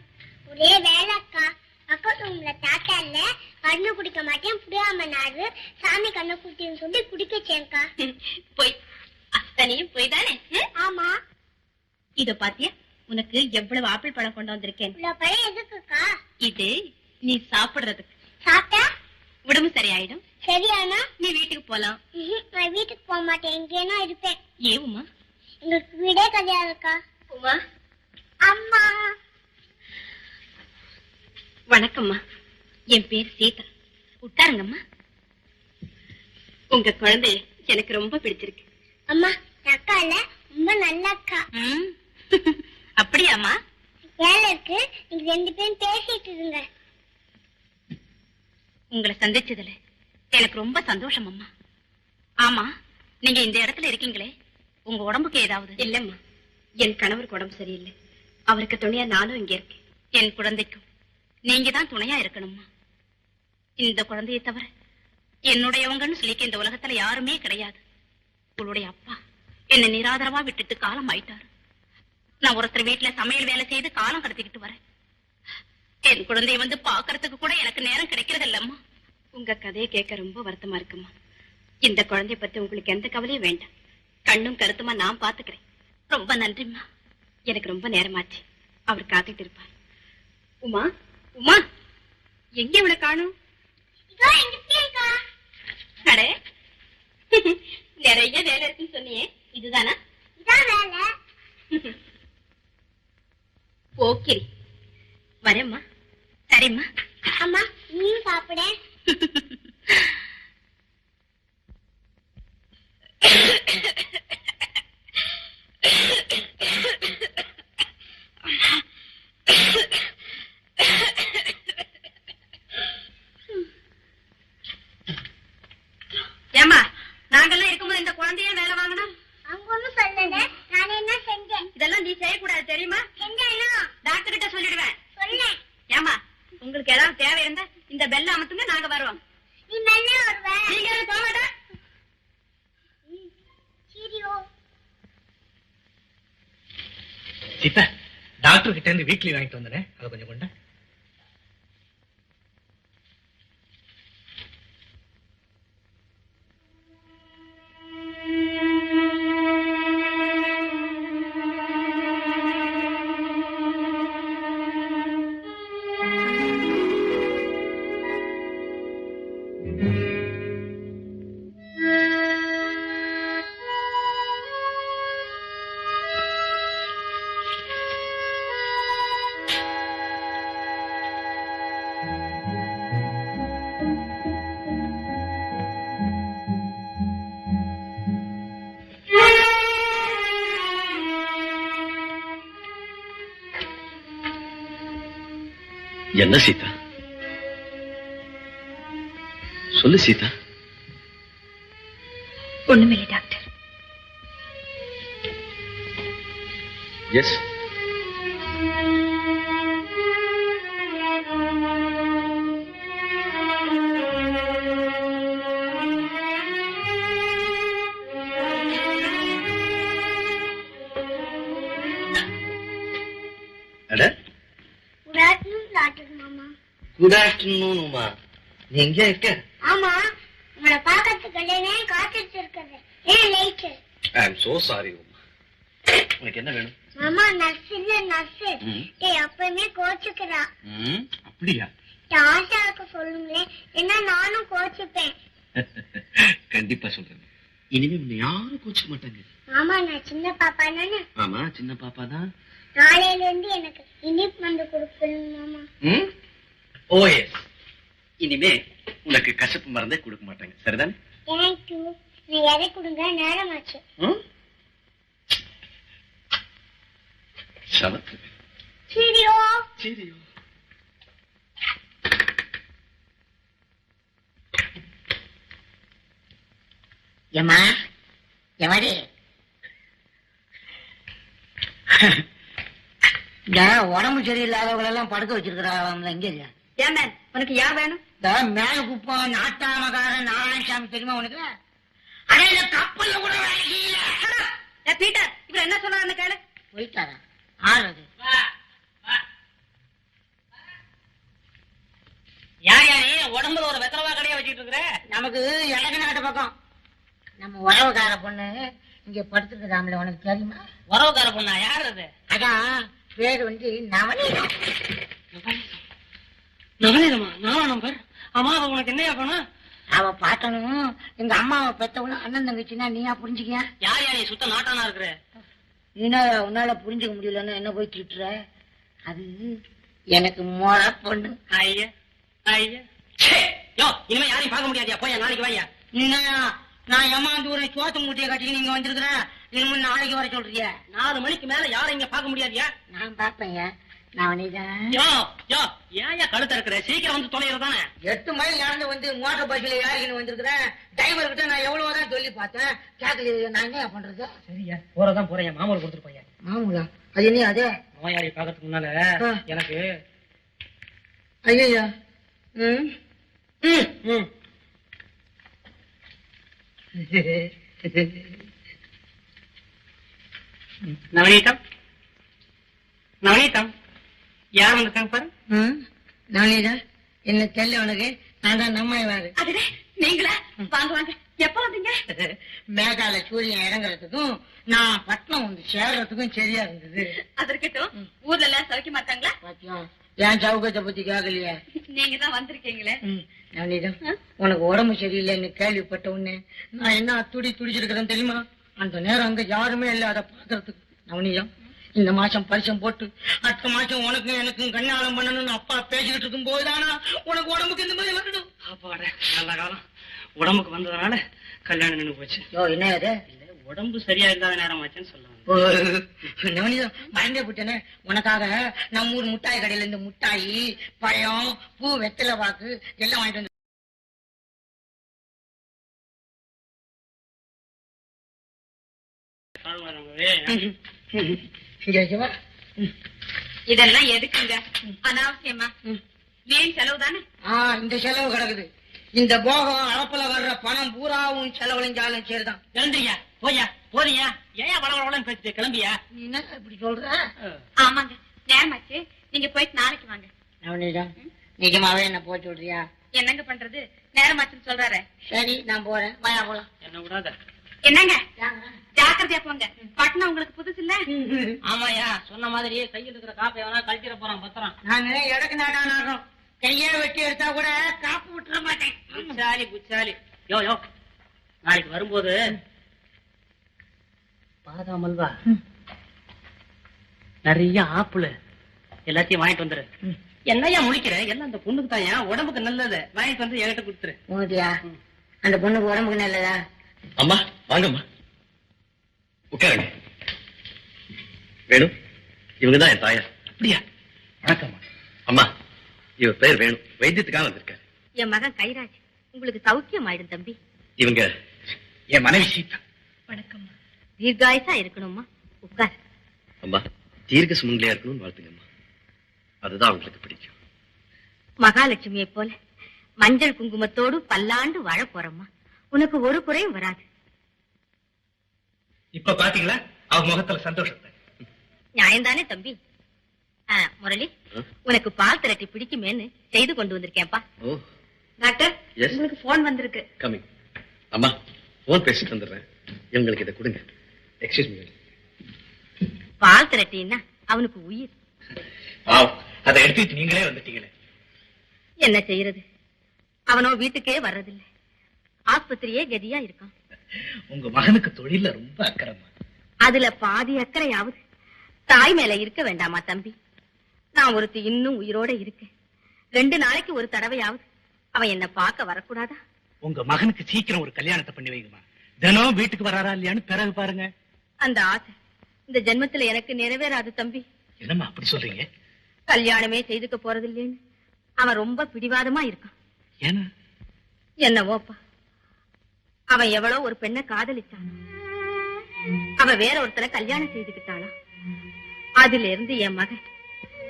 ஒரே வேலை அக்கா. பக்கத்து ரூம்ல தாத்தா இல்ல, கண்ணு குடிக்க மாட்டேன் புரியாம நாடு சாமி கண்ணை குடின்னு சொல்லி குடிக்கச்சேன்க்கா. போய் அத்தனையும் போய் தானே? ஆமா. இத பாத்தியா, உனக்கு எவ்வளவு ஆப்பிள் பழம் கொண்டு வந்திருக்கேன். இவ்வளவு பழம் எதுக்குக்கா? இது நீ சாப்பிடுறதுக்கு. சாப்பிட்டா உடம்பு சரியாயிடும். சரியானா நீ வீட்டுக்கு போலாம். நான் வீட்டுக்கு போக மாட்டேன், இங்கேனா இருப்பேன். ஏன் உமா? எங்களுக்கு வீடே கிடையாதுக்கா. உமா, அம்மா. வணக்கம்மா, என் பேர் சீதா. உட்காருங்கம்மா. உங்க குழந்தை எனக்கு ரொம்ப பிடிச்சிருக்கு. அம்மா, அக்கா இல்ல, ரொம்ப நல்ல அக்கா. அப்படியாம்மா? வேலை இருக்கு, நீங்க 2 பேரும் பேசிட்டு இருங்க. உங்களை சந்திச்சதுல எனக்கு ரொம்ப சந்தோஷம் அம்மா. ஆமா, நீங்க இந்த இடத்துல இருக்கீங்களே, உங்க உடம்புக்கு ஏதாவது? இல்லம்மா, என் கணவருக்கு உடம்பு சரியில்லை. அவருக்கு துணையா நானும் இங்க இருக்கேன். என் குழந்தைக்கும் நீங்க தான் துணையா இருக்கணும்மா. இந்த குழந்தையை தவிர என்னுடையவங்கன்னு சொல்லிக்க இந்த உலகத்துல யாருமே கிடையாது. உங்களுடைய அப்பா என்ன நிராதரவா விட்டுட்டு காலம் ஆயிட்டாரு. நான் ஒருத்தர் வீட்டுல சமையல் வேலை செய்து காலம் கடத்திக்கிட்டு வரேன். என் குழந்தைய வந்து பாக்குறதுக்கு கூட எனக்கு நேரம் கிடைக்கிறது இல்லம்மா. உங்க கதையை கேட்க ரொம்ப வருத்தமா இருக்குமா. இந்த குழந்தைய பத்தி உங்களுக்கு எந்த கவலையும் வேண்டாம். கண்ணும் கருத்துமா நான் பாத்துக்கிறேன். ரொம்ப நன்றிம்மா. எனக்கு ரொம்ப நேரமாச்சு, அவர் காத்துட்டு இருப்பார். உமா, உமா, எங்க இவளை காணும்? அடே, நிறைய வேலை இருக்குன்னு சொன்னியே, இதுதானா? இதான் வேலை. ஓகே, வரேம்மா. சரிம்மா. அம்மா, நீ சாப்பிட. ஏமா, நாங்கெல்லாம் இருக்கும்போது இந்த குழந்தைய வேலை வாங்கணும்? அவங்க ஒண்ணும் சொல்லல, நான் என்ன செஞ்சேன்? இதெல்லாம் நீ செய்யக்கூடாது தெரியுமா? செஞ்சேனா? டாக்டர் கிட்ட சொல்லிடுவேன். சொல்லேன். ஏமா, உங்களுக்கு ஏதாவது தேவை இருந்தா இந்த பெல்ல அமத்துங்க, நாங்க வருவோம். நீ மெல்ல வருவ. நீங்க போக மாட்டேன். சீரியோ. சீதா, டாக்டர் கிட்ட இருந்து வீக்லி வாங்கிட்டு வந்தேன், அதை கொஞ்சம் கொண்ட. என்ன சீதா? சொல்லு சீதா. ஒண்ணுமில்லை doctor. Yes. Good afternoon doctor மாமா. Good afternoon Uma. நீ எங்க இருக்க? ஆமா, உங்களை பார்க்கறதுக்கு காத்துட்டு இருக்கிறது. ஏன் late? I am so sorry Uma. உனக்கு என்ன வேணும்? மாமா நர்ஸ் இல்ல நர்ஸ். எப்பவுமே கோச்சுக்கிறா. அப்படியா? ஆஷாவுக்கு சொல்லுங்களேன், என்ன நானும் கோச்சுப்பேன். கண்டிப்பா சொல்றேன். இனிமே உன்னை யாரும் கோச்சுக்க மாட்டாங்க. ஆமா, நான் சின்ன பாப்பா தானே. ஆமா, சின்ன பாப்பா தான். நாளையில இருந்து எனக்கு இனிப்பு வந்து கொடுக்கணும் மாமா. ஓ எஸ். இனிமே உனக்கு கசப்பு மருந்தே கொடுக்க மாட்டாங்க, சரிதானே? தேங்க்யூ. நீ எதை கொடுங்க, நேரமாச்சு. சமத்து. Cheerio cheerio. ஏமா எவாடி உடம்பு சரியில்லாதவங்க எல்லாம் படுக்க வச்சிருக்கிறாங்களா? இங்க இல்லையா? ஏன் உனக்கு யார் வேணும்? மேல குப்பம் நாட்டாமக்காரன் நாராயணசாமி தெரியுமா உனக்கு? அடே இந்த கப்பல்ல கூட வேலை செய்யல. பீட்டர், இவர் என்ன சொன்னாரு கேளு. போயிட்டாரா? ஆறுது யார் யாரு உடம்புல ஒரு வெத்தரவா கடையா வச்சுட்டு இருக்கிற? நமக்கு இலக்கு நாட்டு பக்கம் நம்ம உறவுக்கார பொண்ணு இங்க படுத்துருக்குதாம்ல, உனக்கு தெரியுமா? உறவுக்கார பொண்ணா? யாரு அது? அதான் பேரு வந்து நவநீதம். நவநீதமா? நானும் நம்பர். அம்மா உனக்கு என்னையா பண்ணும்? அவ பாக்கணும். எங்க அம்மாவை பெத்தவளும் அண்ணன் தங்கச்சின்னா நீயா புரிஞ்சுக்கியா? யார் யாரு சுத்த நாட்டானா இருக்கிற? நீனா உன்னால புரிஞ்சுக்க முடியலன்னு என்ன போய் திட்டுற? அது எனக்கு மோர பொண்ணு. ஐயா ஐயா, யோ இனிமே யாரையும் பார்க்க முடியாதியா? போயா, நாளைக்கு வாயா. நீனா நான் ஏமாந்து ஒரு சோத்து மூட்டையை கட்டி நீங்க வந்திருக்கிற, இனிமே நாளைக்கு வர சொல்றிய? 4 மணிக்கு மேல யாரும் இங்க பார்க்க முடியாதியா? நான் பாப்பேன். நவநீதம், யோ யோ ஏன் கழுத்த இருக்கிற? சீக்கிரம் வந்து தொலைறதானே. 8 மைல் நடந்து வந்து மோட்டர் பஸ்ல யாருக்குன்னு வந்திருக்கிறேன். டிரைவர் கிட்ட நான் எவ்வளவுதான் சொல்லி பார்த்தேன், கேட்கல. நான் என்ன பண்றது? சரியா, போறதான் போறேன். மாமூல் கொடுத்துட்டு போயா. மாமூலா? அது என்ன? அதே நோயாளி பாக்கிறதுக்கு முன்னால எனக்கு ஐயா. நவநீதம், நவநீதம், யார் வந்திருக்காங்க பாரு. நவநீதா, என்ன தெரியல உனக்கு? நான் தான் நம்மாய்வாரு. அதுவே நீங்களா? வாங்க வாங்க. எப்ப வந்தீங்க? மேகால சூரியன் இறங்குறதுக்கும் நான் பட்டணம் வந்து சேர்றதுக்கும் சரியா இருந்தது. அதற்கட்டும், ஊர்ல எல்லாம் சௌக்கியமா இருக்காங்களா? பாத்தியம், என் சவுக்கத்தை பத்தி கேட்கலையே. நீங்க தான் வந்திருக்கீங்களே. நவநீதம், உனக்கு உடம்பு சரியில்லைன்னு கேள்விப்பட்ட உடனே நான் என்ன துடிச்சிருக்கிறேன் தெரியுமா? அந்த நேரம் அங்க யாருமே இல்லை அதை பாக்குறதுக்கு. நவநீதம், இந்த மாசம் பரிசம் போட்டு அடுத்த மாசம் உனக்கும் எனக்கும் கல்யாணம் பண்ணணும்னு அப்பா பேசிக்கிட்டு இருக்கும் போதுதானா உனக்கு உடம்புக்கு இந்த மாதிரி வரணும். அப்பாட, நல்ல காலம். உடம்புக்கு வந்ததுனால கல்யாணம் நின்று போச்சு. என்ன அது? உடம்பு சரியா இல்லாத நேரம் ஆச்சுன்னு சொல்லுவாங்க. நவநீதம், மறந்தே போட்டேனே, உனக்காக நம்ம ஊர் முட்டாய் கடையில இருந்து முட்டாயி, பழம், பூ, வெத்தலை பாக்கு எல்லாம் வாங்கிட்டு வந்து. இதெல்லாம் எதுக்குங்க? அனாவசியமா வீண் செலவு தானே. இந்த செலவு கிடக்குது. இந்த போகம் அளப்புல வர்ற பணம் பூராவும் செலவழிஞ்சாலும் சரிதான். கிளம்பியா? போயா, போறியா? ஏன் வளவளன்னு பேசிட்டு கிளம்பியா? நீ என்ன இப்படி சொல்ற? ஆமாங்க, நேரமாச்சு. நீங்க போயிட்டு நாளைக்கு வாங்க. நவநீதம், நிஜமாவே என்ன போக சொல்றியா? என்னங்க பண்றது, நேரமாச்சுன்னு சொல்றாரு. சரி, நான் போறேன். வாயா போலாம். என்ன விடாத. என்னங்க, ஜாக்கிரதையா போங்க. பட்டணம் உங்களுக்கு புதுசு இல்ல? ஆமாயா, சொன்ன மாதிரி கையில் இருக்கிற காப்பை எவனா கழிச்சிட போறான். பத்திரம். நாங்க எடக்கு நாடானாகும். கையே வெட்டி எடுத்தா கூட காப்பு விட்டுற மாட்டேன். புச்சாலி புச்சாலி. யோ யோ, நாளைக்கு வரும்போது பாதாம் அல்வா, நிறைய ஆப்பிள் எல்லாத்தையும் வாங்கிட்டு வந்துரு. என்னையா முழிக்கிற? எல்லாம் அந்த பொண்ணுக்கு தான், ஏன் உடம்புக்கு நல்லது. வாங்கிட்டு வந்து என்கிட்ட கொடுத்துரு. மோதியா, அந்த பொண்ணுக்கு உடம்புக்கு நல்லதா? அம்மா வாங்கம்மா, உட்காருங்க. வேணும், இவங்கதான் என் தாயார். அப்படியா? வணக்கம்மா. அம்மா, இவர் பேர் வேணும், வைத்தியத்துக்காக வந்திருக்காரு. என் மகன் கைராஜ். உங்களுக்கு சௌக்கியம் ஆயிடும் தம்பி. இவங்க என் மனைவி சீதா. வணக்கம்மா. தீர்காயுசா இருக்கணும்மா. உட்கார். அம்மா, தீர்க்க சுமங்கலியா இருக்கணும்னு வாழ்த்துங்கம்மா. அதுதான் அவங்களுக்கு பிடிக்கும். மகாலட்சுமியை போல மஞ்சள் குங்குமத்தோடு பல்லாண்டு வாழ போறம்மா. உனக்கு ஒரு குறையும் வராது. இப்ப பாத்தீங்களா அவ முகத்துல சந்தோஷத்தை? நியாயம்தானே தம்பி? முரளி, உனக்கு பால் திரட்டி பிடிக்குமேன்னு செய்து கொண்டு வந்திருக்கேன்ப்பா. டாக்டர், உங்களுக்கு போன் வந்திருக்கு. கமிங். அம்மா, போன் பேசிட்டு வந்துடுறேன். எங்களுக்கு இதை கொடுங்க. Excuse me. பால் திரட்டின்னா அவனுக்கு உயிர். அதை எடுத்துட்டு நீங்களே வந்துட்டீங்களே. என்ன செய்யறது? அவனோ வீட்டுக்கே வர்றதில்லை. ஆஸ்பத்திரியே கதியா இருக்கான். உங்க மகனுக்கு தொழில ரொம்ப அக்கறமா. அதுல பாதி அக்கறையாவது தாய் மேல இருக்க வேண்டாமா தம்பி? நான் ஒருத்தி இன்னும் உயிரோட இருக்கேன். 2 நாளைக்கு ஒரு தடவையாவது அவன் என்ன பார்க்க வரக்கூடாதா? உங்க மகனுக்கு சீக்கிரம் ஒரு கல்யாணத்தை பண்ணி வைங்கம்மா. தினம் வீட்டுக்கு வராரா இல்லையான்னு பிறகு பாருங்க. அந்த ஆசை இந்த ஜென்மத்துல எனக்கு நிறைவேறாது தம்பி. என்னம்மா அப்படி சொல்றீங்க? கல்யாணமே செய்துக்க போறதில்லைன்னு அவன் ரொம்ப பிடிவாதமா இருக்கான். ஏன்னா என்னவோப்பா, அவன் எவ்வளவு ஒரு பெண்ணை காதலிச்சான். அவன் வேற ஒருத்தனை கல்யாணம் செய்துக்கிட்டாளா? அதுல இருந்து என் மகன்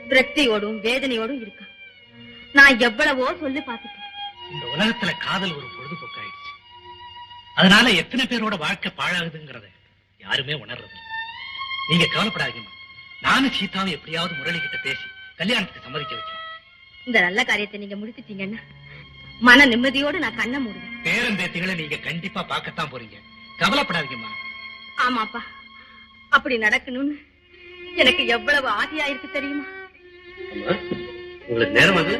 விரக்தியோடும் வேதனையோடும் இருக்கான். நான் எவ்வளவோ சொல்லி பார்த்துட்டேன். இந்த உலகத்துல காதல் ஒரு பொழுதுபோக்கு ஆயிடுச்சு. அதனால எத்தனை பேரோட வாழ்க்கை பாழாகுதுங்கிறத யாருமே உணர்றது. நீங்க கவலைப்படாதீங்கம்மா. நானும் சீதாவும் எப்படியாவது முரளி கிட்ட பேசி கல்யாணத்துக்கு சம்மதிக்க வைக்கிறோம். இந்த நல்ல காரியத்தை நீங்க முடிச்சிட்டீங்கன்னா மன நிம்மதியோடு நான் கண்ணை மூடுவேன். பேரன் பேத்திகளை நீங்க கண்டிப்பா பார்க்கத்தான் போறீங்க. கவலைப்படாதீங்கம்மா. ஆமாப்பா, அப்படி நடக்கணும்னு எனக்கு எவ்வளவு ஆசையா இருக்கு தெரியுமா? அம்மா, உங்களுக்கு நேரம் ஆகுது,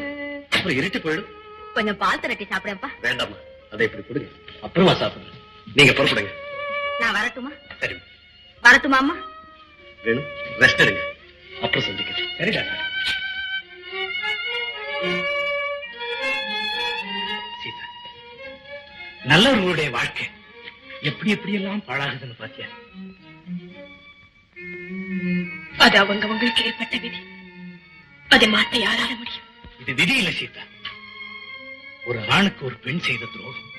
அப்புறம் இருட்டு போயிடும். கொஞ்சம் பால் திரட்டி சாப்பிடப்பா. வேண்டாம்மா, அதை இப்படி கொடுங்க, அப்புறமா சாப்பிடுங்க. நீங்க புறப்படுங்க. நான் வரட்டுமா? சரி. வரட்டுமா அம்மா? வேணும், ரெஸ்ட் எடுங்க, அப்புறம் சந்திக்கிறேன். சரி டாக்டர். சீதா, நல்லவர்களுடைய வாழ்க்கை எப்படி எப்படி எல்லாம் பாழாகுதுன்னு பாத்தியா? அது அவங்களுக்கு ஏற்பட்ட விதி. அதை மாற்ற யாரால முடியும்? இது விதி இல்ல சீதா. ஒரு ஆணுக்கு ஒரு பெண் செய்த துரோகம்.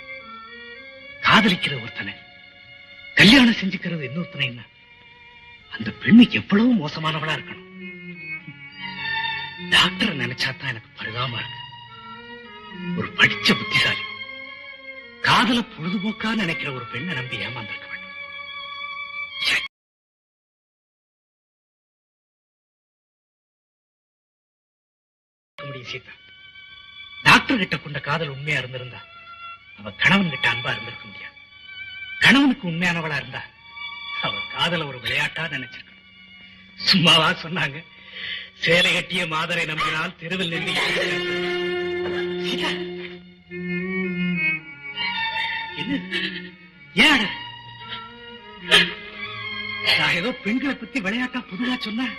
காதலிக்கிற ஒருத்தனை கல்யாணம் செஞ்சுக்கிறது இன்னொருத்தனை என்ன? அந்த பெண்ணு எவ்வளவு மோசமானவளா இருக்கணும். டாக்டர் நினைச்சாதான் எனக்கு பரிதாபமா இருக்கு. ஒரு படிச்ச புத்திசாலி காதல பொழுதுபோக்கா நினைக்கிற ஒரு பெண்ணை நம்பி ஏமாந்திருக்க வேண்டும். சீதா, டாக்டர் கிட்ட கொண்ட காதல் உண்மையா இருந்திருந்தா அவ கணவன் கிட்ட அன்பா இருந்திருக்க முடியாது. கணவனுக்கு உண்மையானவளா இருந்தா அவ காதல ஒரு விளையாட்டா நினைச்சிருக்கணும். சும்மாவா சொன்னாங்க, சேலை கட்டிய மாதரை நம்பினால் தெருவில் நின்று. சீதா, என்ன ஏன் நான் ஏதோ பெண்களை பத்தி விளையாட்டா பொதுவா சொன்ன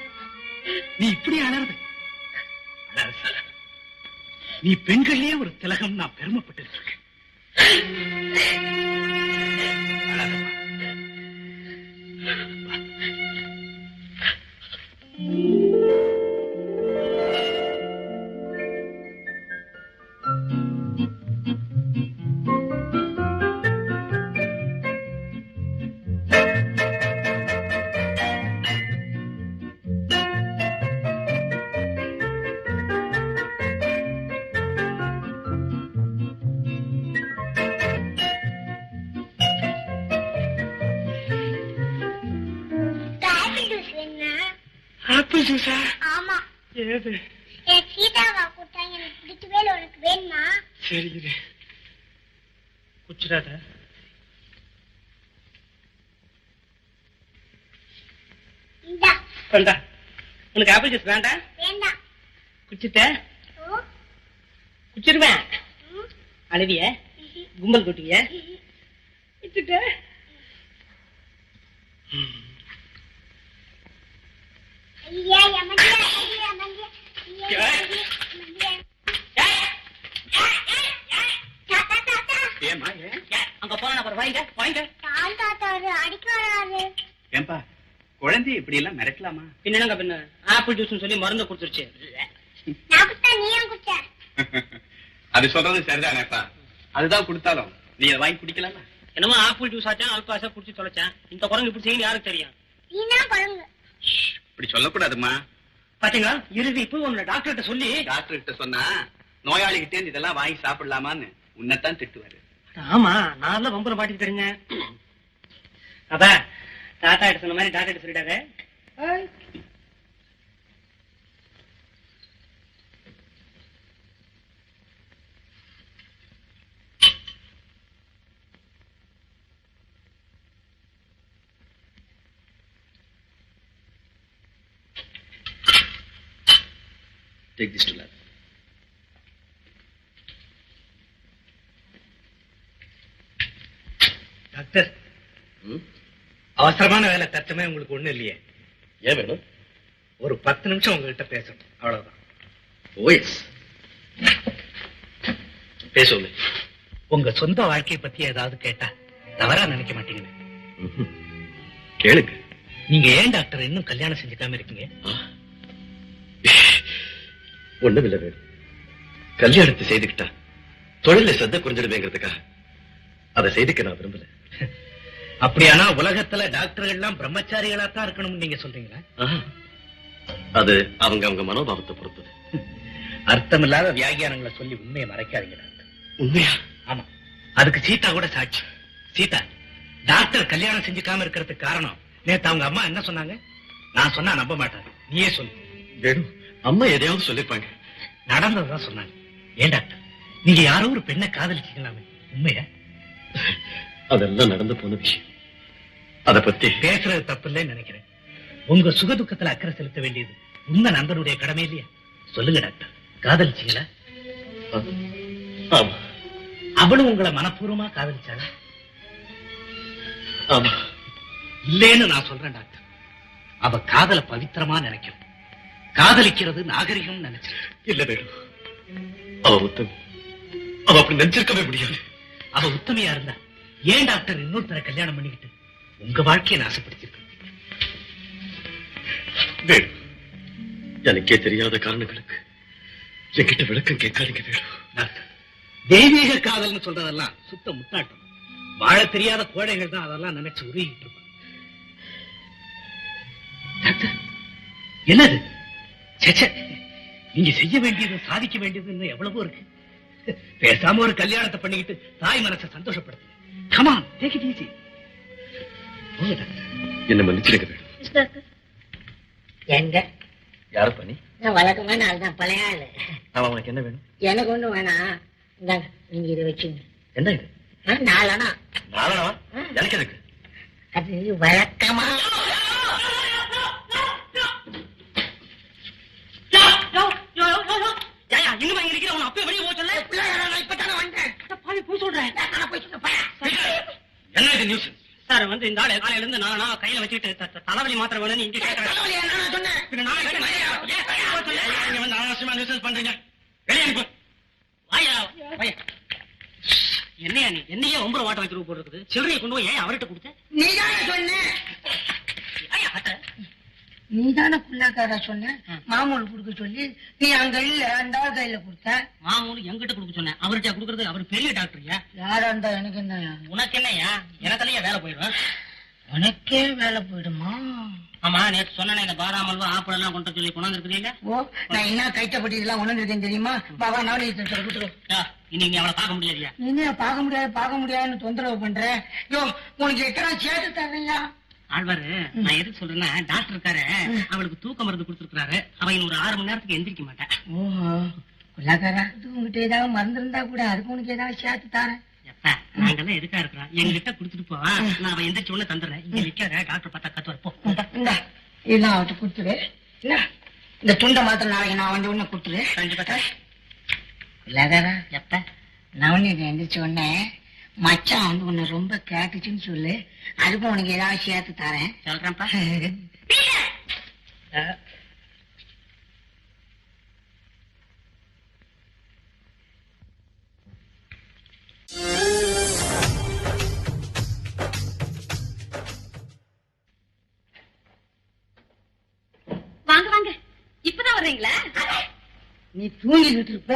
நீ இப்படி அலறது? நீ பெண்கள்லயே ஒரு திலகம். நான் பெருமைப்பட்டு இருக்கேன். ஆமா. சீதாவா கூட்டாங்க, எனக்கு பிடிக்கவே இல்லை. உனக்கு வேணுமா? சரி, குச்சிடாத. உனக்கு ஆப்பிள் ஜூஸ் வேண்டாம்? வேண்டாம். குச்சிட்ட குச்சிருவேன். அழுவிய கும்பல் கூட்டிய குச்சிட்ட. அங்க போன அப்புறம் வாங்க வாங்க. அடிக்க வராது. ஏன்பா குழந்தை இப்படி எல்லாம் மிரட்டலாமா? பின்னங்க பின்ன ஆப்பிள் ஜூஸ் சொல்லி மருந்து குடுத்துருச்சு. நான் குடிச்சா நீ ஏன் குடிச்ச? டாக்டர். அது சொல்றது சரிதானேப்பா. அதுதான் கொடுத்தாலும் நீ அதை வாங்கி குடிக்கலாமா? என்னமோ ஆப்பிள் ஜூஸ் ஆச்சா அல்பாசா குடிச்சு தொலைச்சேன். இந்த குரங்கு இப்படி செய்யும் யாருக்கு தெரியும்? நீதான் குரங்கு. இப்படி சொல்லக்கூடாதுமா. பாத்தீங்களா, இறுதி இப்போ உங்களை டாக்டர்கிட்ட சொல்லி டாக்டர் கிட்ட சொன்னா நோயாளிகிட்டே இதெல்லாம் வாங்கி சாப்பிடலாமான்னு உன்னைத்தான் திட்டுவாரு. ஆமா, நான் தான் பம்புல மாட்டிட்டு தெரிஞ்சேன். அப்ப தாத்தா கிட்ட சொன்ன மாதிரி டாக்டர் சொல்லிட்டாரு. Take this to lab. Doctor, அவசரமான வேலை தச்சமே உங்களுக்கு ஒண்ணு இல்லையே? ஏன் வேணும்? ஒரு 10 நிமிஷம் உங்ககிட்ட பேசணும், அவ்வளவுதான். ஓஎஸ், பேசுவோமே. உங்க சொந்த வாழ்க்கையை பத்தி ஏதாவது கேட்டா தவறா நினைக்க மாட்டீங்கன்னு. கேளுங்க. நீங்க ஏன் டாக்டர் இன்னும் கல்யாணம் செஞ்சுக்காம இருக்கீங்க? ஒண்ணுமில்ல வேணும். கல்யாணத்தை செய்துக்கிட்டா தொழில சத்த குறைஞ்சிடுவேங்கிறதுக்காக அதை செய்துக்க நான் விரும்பல. அப்படியானா உலகத்துல டாக்டர்கள் எல்லாம் பிரம்மச்சாரிகளா தான் இருக்கணும்னு நீங்க சொல்றீங்களா? அது அவங்க மனோபாவத்தை பொறுத்தது. அர்த்தமில்லாத வியாகியானங்களை சொல்லி உண்மையை மறைக்காதீங்க டாக்டர். உண்மையா? ஆமா, அதுக்கு சீதா கூட சாட்சி. சீதா, டாக்டர் கல்யாணம் செஞ்சுக்காம இருக்கிறதுக்கு காரணம் நேத்து அவங்க அம்மா என்ன சொன்னாங்க? நான் சொன்னா நம்ப மாட்டாங்க, நீயே சொல்லு. வேணும், அம்மா எதையாவது சொல்லிருப்பாங்க. நடந்ததுதான் சொன்னாங்க. ஏன் டாக்டர், நீங்க யாரோ ஒரு பெண்ணை காதலிச்சீங்களாமே, உண்மையா? அதெல்லாம் நடந்து போன விஷயம். அத பத்தி பேசுறது தப்பு இல்லைன்னு நினைக்கிறேன். உங்க சுகதுக்கத்துல அக்கறை செலுத்த வேண்டியது உங்க நண்பனுடைய கடமை இல்லையா? சொல்லுங்க டாக்டர், காதலிச்சீங்களா? ஆமா. அவளும் உங்களை மனப்பூர்வமா காதலிச்சாளா? ஆமா. இல்லேன்னு நான் சொல்றேன் டாக்டர். அவ காதல பவித்திரமா நினைக்கிறேன். காதலிக்கிறது நாகரிகம் நினைச்சிருக்கேன். இல்ல வேணும், அவ உத்தமி. அவ அப்படி நினைச்சிருக்கவே முடியாது. அவ உத்தமையா இருந்தா ஏன் டாக்டர் இன்னொருத்தர கல்யாணம் பண்ணிக்கிட்டு உங்க வாழ்க்கையை நாசப்படுத்திருக்க? வேணும், எனக்கே தெரியாத காரணங்களுக்கு என்கிட்ட விளக்கம் கேட்காதீங்க வேணும். டாக்டர், தெய்வீக காதல்னு சொல்றதெல்லாம் சுத்த முட்டாட்டம். வாழ தெரியாத கோழைகள் தான் அதெல்லாம் நினைச்சு உருகிட்டு இருப்பாங்க. டாக்டர், என்னது? நீங்க செய்ய வேண்டியது சாதிக்க வேண்டியது இன்னும் எவ்வளவோ இருக்கு. பேசாம ஒரு கல்யாணத்தை பண்ணிக்கிட்டு தாய் மனசை சந்தோஷப்படுத்து. Come on, take it easy. என்ன மன்னிச்சிடுங்க வேணும். எங்க யார பண்ணி? வழக்கமான ஆள்தான், பழைய ஆளு. அவன் உனக்கு என்ன வேணும்? எனக்கு ஒண்ணு வேணாம். இந்தாங்க, நீங்க இதை வச்சுங்க. என்ன இது? 4 அணா. 4 அணாவா? எனக்கு எதுக்கு? அது வழக்கமா இன்னும் இங்க இருக்கிற அப்பவே வெளியே போக சொல்ல. இப்பதானே வந்தேன். போய் சொல்றேன். என்ன இது நியூஸ்? சார் வந்து இந்த ஆளு காலையில இருந்து நான் கையில வச்சுட்டு தலைவலி மாத்திரை வேணும்னு இங்க கேட்கறேன். பண்றீங்க வெளியே அனுப்பு. என்னையா நீ என்னையே 9 வாட்ட வைக்கிற போட்டு இருக்குது. சில்லறையை கொண்டு போய் ஏன் அவர்கிட்ட கொடுத்த? நீதானே சொன்ன. நீதானே குள்ளாக்கார சொன்ன மாமூல் குடுக்க சொல்லி. நீ அங்க இல்ல, அந்த கையில கொடுத்த. மாமூல் எங்கிட்ட கொடுக்க சொன்னேன். அவர்கிட்ட கொடுக்கறது அவர் பெரிய டாக்டர்யா. யாரா இருந்தா எனக்கு என்ன? உனக்கு என்னையா? எனக்குலயே வேலை போயிடும். உனக்கே வேலை போயிடுமா? ஆமா, நேற்று சொன்ன இந்த பாதாம் அல்வா ஆப்பிள் எல்லாம் கொண்டு சொல்லி கொண்டாந்து இருக்கிறீங்க. ஓ, நான் என்ன கைட்டப்பட்டி இதெல்லாம் உணர்ந்துருக்கேன் தெரியுமா? பாபா நானே கொடுத்துரு. இன்னைக்கு நீ அவளை பார்க்க முடியாதியா? நீ பார்க்க முடியாதுன்னு தொந்தரவு பண்ற. யோ, உனக்கு எத்தனை சேர்த்து தரீங்க? ஆழ்வாரு, நான் எதுக்கு சொல்றேன்னா, டாக்டர் இருக்காரு, அவளுக்கு தூக்க மருந்து கொடுத்துருக்காரு. அவ இன்னும் ஒரு 6 மணி நேரத்துக்கு எந்திரிக்க மாட்டேன். ஓஹோ, குள்ளாக்காரா, உங்ககிட்ட ஏதாவது மருந்து இருந்தா கூட அதுக்கு உனக்கு ஏதாவது சேர்த்து தரேன். நாங்கெல்லாம் எதுக்கா இருக்கிறோம்? எங்ககிட்ட கொடுத்துட்டு போவா, நான் அவ எந்திரிச்ச உடனே தந்துடுறேன். இங்க நிக்காத, டாக்டர் பார்த்தா கத்துவார். போ, இதெல்லாம் அவர்கிட்ட கொடுத்துரு. இந்த துண்டை மாத்திரம் நாளைக்கு நான் வந்து உடனே கொடுத்துரு. குள்ளாக்காரா, எப்ப நான் எந்திரிச்ச உடனே மச்சான் வந்து உன்னை ரொம்ப கேட்டுச்சுன்னு சொல்லு. அதுக்கும் உனக்கு ஏதாவது சேர்த்து தரேன். சொல்றேன்ப்பா. வாங்க வாங்க, இப்பதான் வர்றீங்களா? நீ தூங்கிக்கிட்டு இருப்ப,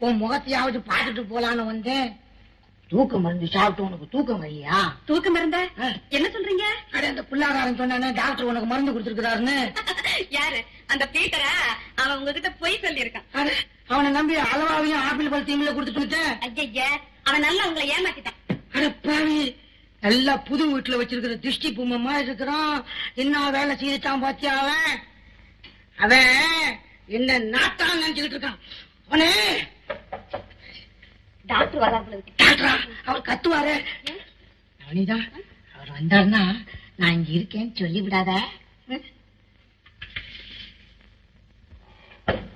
உன் முகத்தையாவது பார்த்துட்டு போலான்னு வந்தேன். தூக்க மருந்து சாப்பிட்டு உனக்கு தூக்கம் வையா? தூக்க மருந்த என்ன சொல்றீங்க? அட அந்த பிள்ளாதாரன் சொன்னானே டாக்டர் உனக்கு மருந்து கொடுத்துருக்காருன்னு. யாரு? அந்த பீட்டரா? அவன் உங்ககிட்ட பொய் சொல்லி இருக்கான். அவனை நம்பி அளவாவையும் ஆப்பிள் பழத்தையும் கொடுத்துட்டு ஐயா, அவன் நல்லா உங்களை ஏமாத்திட்டான். அட பாவி, நல்லா புது வீட்டுல வச்சிருக்கிற திருஷ்டி பொம்மை மாதிரி இருக்கிறான். என்ன வேலை செய்தான் பாத்தியா? அவன் என்ன நாட்டான் நினைச்சுக்கிட்டு இருக்கான். அவனே டாக்டர் வராது. டாக்டரா? அவர் கத்துவாரு. நவனிதான் அவர் வந்தாருன்னா நான் இங்க இருக்கேன்னு சொல்லி விடாத.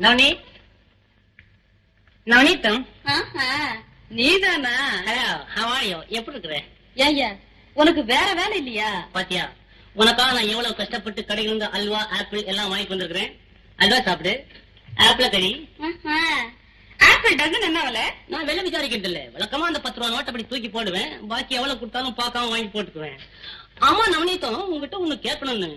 நவனீத், நவனீத்தம் நீதானா? எப்படி இருக்கிற? ஏய்யா, உனக்கு வேற வேலை இல்லையா? பாத்தியா, உனக்காக நான் எவ்வளவு கஷ்டப்பட்டு கடையில இருந்து அல்வா ஆப்பிள் எல்லாம் வாங்கி வந்திருக்கிறேன். அல்வா சாப்பிடு. ஆப்பிள் கறி. ஆப்பிள் டசன் என்ன விலை? நான் விலை விசாரிக்கிறது இல்ல. வழக்கமா அந்த 10 ரூபா நோட்டை அப்படி தூக்கி போடுவேன். பாக்கி எவ்வளவு கொடுத்தாலும் பார்க்காம வாங்கி போட்டுக்குவேன். ஆமா நவனீத்தம், உங்ககிட்ட ஒண்ணு கேட்கணும்னு.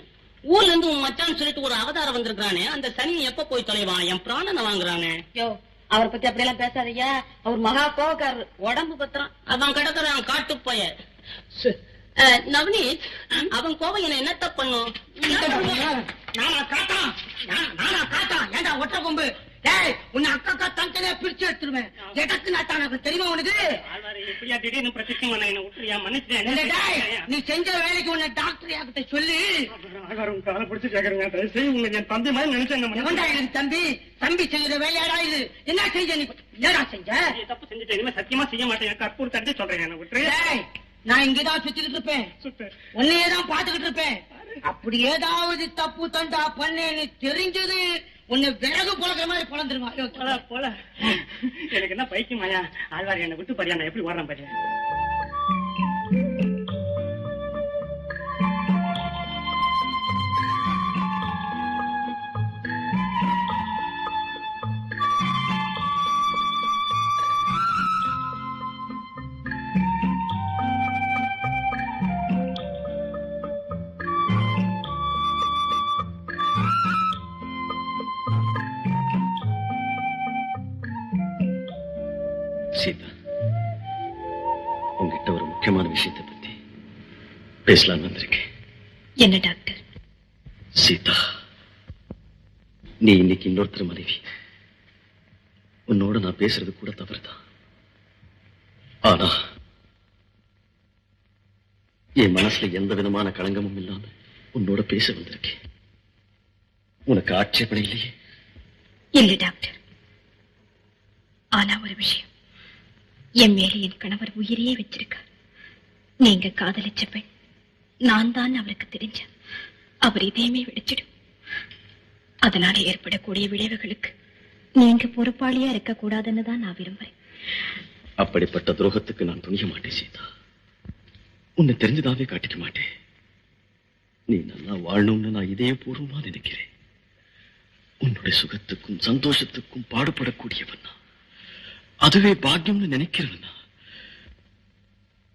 ஊர்ல இருந்து உன் மச்சான்னு சொல்லிட்டு ஒரு அவதாரம் வந்திருக்கானே, அந்த சனி எப்ப போய் தொலைவான்? என் பிராணனை வாங்குறானே. யோ, அவரை பத்தி அப்படி எல்லாம் பேசாதய்யா. அவர் மகா கோவக்காரர், உடம்பு பத்திரம். அவன் கிடக்குறான் காட்டு போய. நவனீத், அவன் கோவம் என்ன என்னத்த பண்ணும்? நானா காட்டான் ஏண்டா ஒற்ற கொம்பு? டேய், உன்னை அக்கா தனித்தனியா பிரிச்சு எடுத்துருவேன். எடக்கு நாட்டான தெரியுமா உனக்கு? எப்படியா திடீர்னு பிரச்சனை பண்ண என்ன விட்டுறியா? மன்னிச்சிட்டேன். நீ செஞ்ச வேலைக்கு உன்னை டாக்டர் யாக்கிட்ட சொல்லி காலை பிடிச்சு கேக்குறீங்க. உங்க என் தம்பி மாதிரி நினைச்சேன். எவன்டா எனக்கு தம்பி? தம்பி செய்யற வேலையாடா இது? என்ன செஞ்ச நீ? என்னடா செஞ்ச? தப்பு செஞ்சுட்டு இனிமே சத்தியமா செய்ய மாட்டேன். கற்பூர் தட்டி சொல்றேன். என்ன விட்டுரு. நான் இங்கதான் சுத்திக்கிட்டு இருப்பேன், உன்னையேதான் பாத்துக்கிட்டு இருப்பேன். அப்படி ஏதாவது தப்பு தண்டா பண்ணேன்னு தெரிஞ்சது உன்னை விறகு புழக்கிற மாதிரி புலந்துருமா? போல எனக்கு என்ன பைக்குமாயா? ஆழ்வார் என்னை விட்டு பாரியா, நான் எப்படி ஓடுறேன் பாரியா? சீதா, உங்ககிட்ட ஒரு முக்கியமான விஷயத்தை பத்தி பேசலான்னு வந்திருக்கேன். என்ன டாக்டர்? சீதா, நீ இன்னைக்கு இன்னொருத்தர் மனைவி. உன்னோட நான் பேசுறது கூட தவறுதான். ஆனா என் மனசுல எந்த விதமான களங்கமும் இல்லாம உன்னோட பேச வந்திருக்கேன். உனக்கு ஆட்சேபனை இல்லையே? இல்லை டாக்டர். ஆனா ஒரு விஷயம், என் மேலே என் கணவர் உயிரையே வச்சிருக்கார். நீங்க காதலிச்ச பெண் நான் தான் அவருக்கு தெரிஞ்ச. அவர் இதையுமே வெடிச்சிடும். அதனால ஏற்படக்கூடிய விளைவுகளுக்கு நீங்க பொறுப்பாளியா இருக்க கூடாதுன்னு தான் நான் விரும்புறேன். அப்படிப்பட்ட துரோகத்துக்கு நான் துணிய மாட்டேன் சீதா. உன்னை தெரிஞ்சதாவே காட்டிக்க மாட்டேன். நீ நல்லா வாழணும்னு நான் இதே பூர்வமா நினைக்கிறேன். உன்னுடைய சுகத்துக்கும் சந்தோஷத்துக்கும் பாடுபடக்கூடியவன் நான். அதுவே பாக்கியம்னு நினைக்கிறேன்.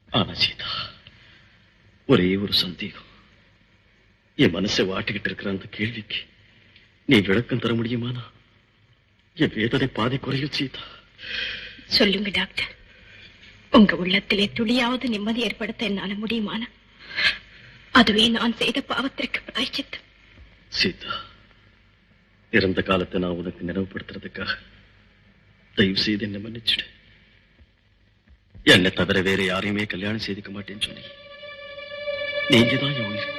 ஆனா சீதா, ஒரே ஒரு சந்தேகம். என் மனசை வாட்டிக்கிட்டு இருக்கிற அந்த கேள்விக்கு நீ விளக்கம் தர முடியுமானா? என் வேதனை பாதி குறையும் சீதா. சொல்லுங்க டாக்டர். உங்க உள்ளத்திலே துளியாவது நிம்மதி ஏற்படுத்த என்னால முடியுமானா? அதுவே நான் செய்த பாவத்திற்கு பிராயச்சித்தம். சீதா, இறந்த காலத்தை நான் உனக்கு நினைவுபடுத்துறதுக்காக தயவு செய்து என்ன மன்னிச்சுடு. என்னை தவிர வேற யாரையுமே கல்யாணம் செய்துக்க மாட்டேன்னு சொன்னீங்க. நீங்கதான் என் உயிர்.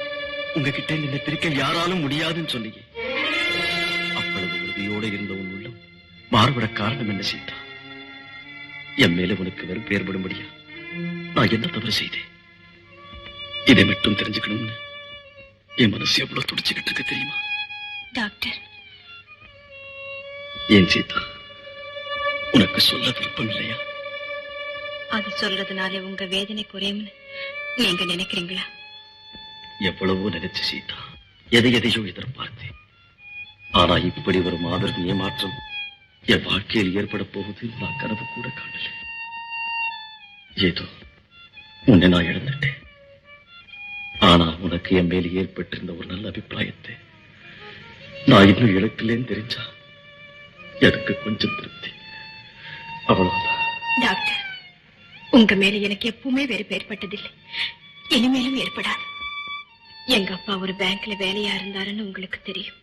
உங்ககிட்ட என்னை பிரிக்க யாராலும் முடியாதுன்னு சொன்னீங்க. அவ்வளவு உறுதியோட இருந்த உன் உள்ளம் மாறுபட காரணம் என்ன சீதா? என் மேல உனக்கு வெறுப்பு ஏற்படும்படியா நான் என்ன தவறு செய்தேன்? இதை மட்டும் தெரிஞ்சுக்கணும்னு என் மனசு எவ்வளவு துடிச்சுக்கிட்டு இருக்கு தெரியுமா? டாக்டர், ஏன் சீதா, உனக்கு சொல்ல விருப்பம் இல்லையா? அது சொல்றதுனால உங்க வேதனை குறையும்னு நீங்க நினைக்கிறீங்களா? எவ்வளவோ நினைச்சு சீதா, எதையோ எதிர்பார்த்தேன். ஆனா இப்படி ஒரு மாபெரும் ஏமாற்றம் என் வாழ்க்கையில் ஏற்பட போகுது நான் கனவு கூட காணல. ஏதோ உன்னை நான் இழந்துட்டேன். ஆனா உனக்கு என் மேலே ஏற்பட்டிருந்த ஒரு நல்ல அபிப்பிராயத்தை நான் இன்னும் இழக்கலேன்னு தெரிஞ்சா எனக்கு கொஞ்சம் திருப்தி, அவ்வளவுதான். டாக்டர், உங்க மேல எனக்கு எப்பவுமே வெறுப்பு ஏற்பட்டதில்லை, இனிமேலும் ஏற்படாது. எங்க அப்பா ஒரு பேங்க்ல வேலையா இருந்தாருன்னு உங்களுக்கு தெரியும்.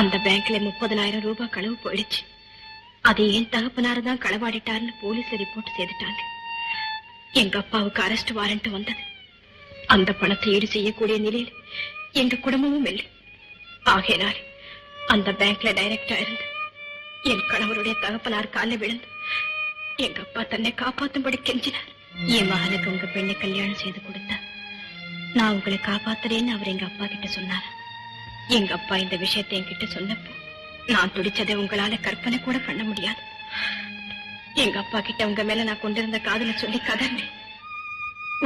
அந்த பேங்க்ல 30,000 ரூபாய் களவு போயிடுச்சு. அதை ஏன் தகப்பனாரு தான் களவாடிட்டாருன்னு போலீஸ்ல ரிப்போர்ட் செய்துட்டாங்க. எங்க அப்பாவுக்கு அரெஸ்ட் வாரண்ட் வந்தது. அந்த பணத்தை ஈடு செய்யக்கூடிய நிலையில் எங்க குடும்பமும் இல்லை. ஆகையினால் அந்த பேங்க்ல டைரக்டா இருந்து என் கணவருடைய தகப்பனார் காலில் விழுந்து எங்க அப்பா தன்னை காப்பாற்றும்படி கெஞ்சினார். என் மகனுக்கு உங்க பெண்ணை கல்யாணம் செய்து கொடுத்தா நான் உங்களை காப்பாத்துறேன்னு அவர் எங்க அப்பா கிட்ட சொன்னாரா? எங்க அப்பா இந்த விஷயத்தை என்கிட்ட சொன்னப்போ நான் துடிச்சதை உங்களால கற்பனை கூட பண்ண முடியாது. எங்க அப்பா கிட்ட உங்க மேல நான் கொண்டிருந்த காதலை சொல்லி கதறினேன்.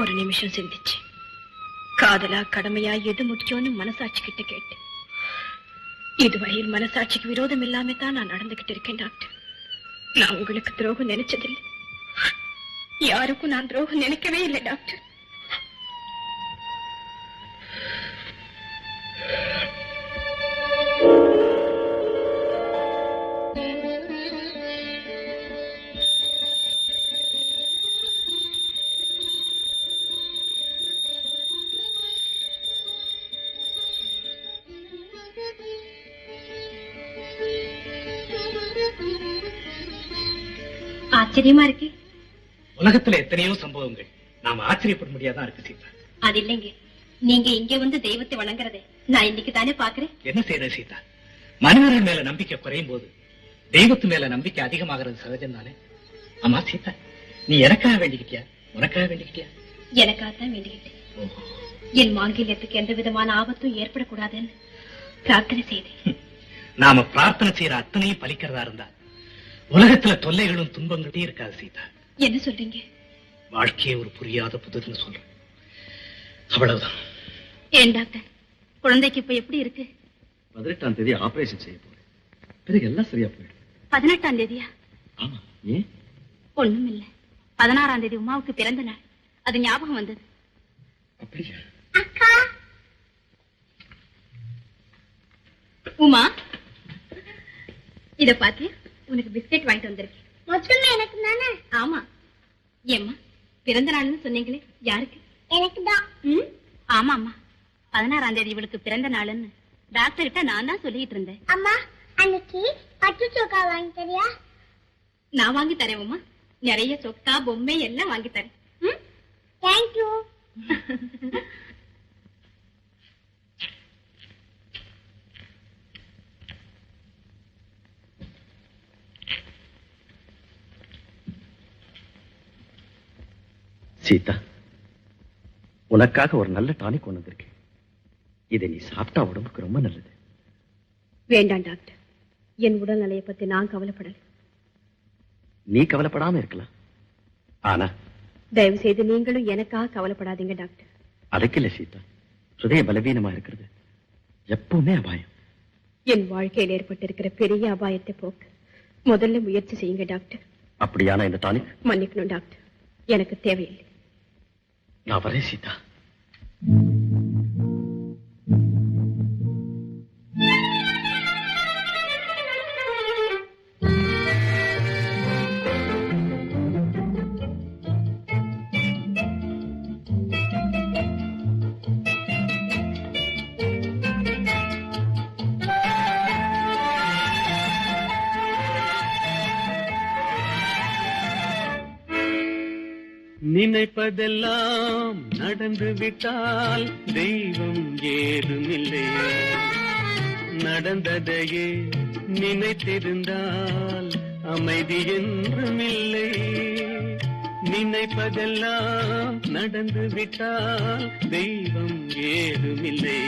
ஒரு நிமிஷம் சிந்திச்சு, காதலா கடமையா எது முக்கியம்னு மனசாட்சி கிட்ட கேட்டேன். இதுவரையில் மனசாட்சிக்கு விரோதம் இல்லாம தான் நான் நடந்துகிட்டு இருக்கேன் டாக்டர். நான் உங்களுக்கு துரோகம் நினைச்சதில்லை, யாருக்கும் நான் துரோகம் நினைக்கவே இல்லை டாக்டர். ஆச்சரியமா இருக்கு. உலகத்துல எத்தனையோ சம்பவங்கள் நாம ஆச்சரியப்பட முடியாதான் இருக்கு சீதா. அது இல்லைங்க, நீங்க இங்க வந்து தெய்வத்தை வணங்குறதே நான் இன்னைக்கு தானே பாக்குறேன். என்ன செய்யற சீதா, மனிதர்கள் மேல நம்பிக்கை குறையும் போது தெய்வத்து மேல நம்பிக்கை அதிகமாகிறது சகஜம் தானே. ஆமா சீதா, நீ எனக்காக வேண்டிக்கிட்டியா, உனக்காக வேண்டிக்கிட்டியா? எனக்காகத்தான் வேண்டிக்கிட்டேன். என் மாங்கல்யத்துக்கு எந்த விதமான ஆபத்தும் ஏற்படக்கூடாதுன்னு பிரார்த்தனை செய்தேன். நாம பிரார்த்தனை செய்யற அத்தனையும் பலிக்கிறதா இருந்தா உலகத்துல தொல்லைகளும் துன்பங்களும் இருக்காது சீதா. என்ன சொல்றீங்க? வாழ்க்கையே ஒரு புரியாத புதுன்னு சொல்றேன், அவ்வளவுதான். ஏன் டாக்டர், குழந்தைக்கு இப்ப எப்படி இருக்கு? 18ஆம் தேதி ஆபரேஷன் செய்ய போறேன், பிறகு எல்லாம் சரியா போயிடும். 18ஆம் தேதியா? ஆமா. ஏன்? ஒண்ணும் இல்ல, 16ஆம் தேதி உமாவுக்கு பிறந்த நாள், அது ஞாபகம் வந்தது. அப்படியா? உமா, இத பாத்தியா, உனக்கு பிஸ்கெட் வாங்கிட்டு வந்திருக்கேன். மொத்தமே எனக்கு தானே? ஆமா. ஏம்மா, பிறந்த நாள்னு சொன்னீங்களே, யாருக்கு? எனக்கு தான். ஆமா அம்மா, 16ஆம் தேதி இவளுக்கு பிறந்த நாள்னு டாக்டர் கிட்ட நான் தான் சொல்லிட்டு இருந்தேன். அம்மா, அன்னைக்கு பட்டு சோக்கா வாங்கி தரியா? நான் வாங்கி தரேன் உமா, நிறைய சொக்கா பொம்மை எல்லாம் வாங்கி தரேன். தேங்க்யூ. சீதா, உனக்காக ஒரு நல்ல டானிக் கொண்டு வந்திருக்கேன். இதை நீ சாப்பிட்டா உடம்புக்கு ரொம்ப நல்லது. வேண்டாம் டாக்டர், என் உடல்நிலையை பத்தி நான் கவலைப்படல. நீ கவலைப்படாம இருக்கலாம், ஆனா தயவு செய்து நீங்களும் எனக்காக கவலைப்படாதீங்க டாக்டர். அதுக்கு இல்ல சீதா, ஹிருதய பலவீனமா இருக்கிறது எப்பவுமே அபாயம். என் வாழ்க்கையில் ஏற்பட்டிருக்கிற பெரிய அபாயத்தை போக்க முதல்ல முயற்சி செய்யுங்க டாக்டர். அப்படியான இந்த டானிக் மன்னிக்கணும் டாக்டர், எனக்கு தேவையில்லை. நான் வரேன் சீதா. நினைப்பதெல்லாம் நடந்து விட்டால் தெய்வம் ஏதுமில்லை, நடந்ததையே நினைத்திருந்தால் அமைதி என்றுமில்லை. நினைப்பதெல்லாம் நடந்து விட்டால் தெய்வம் ஏதுமில்லை,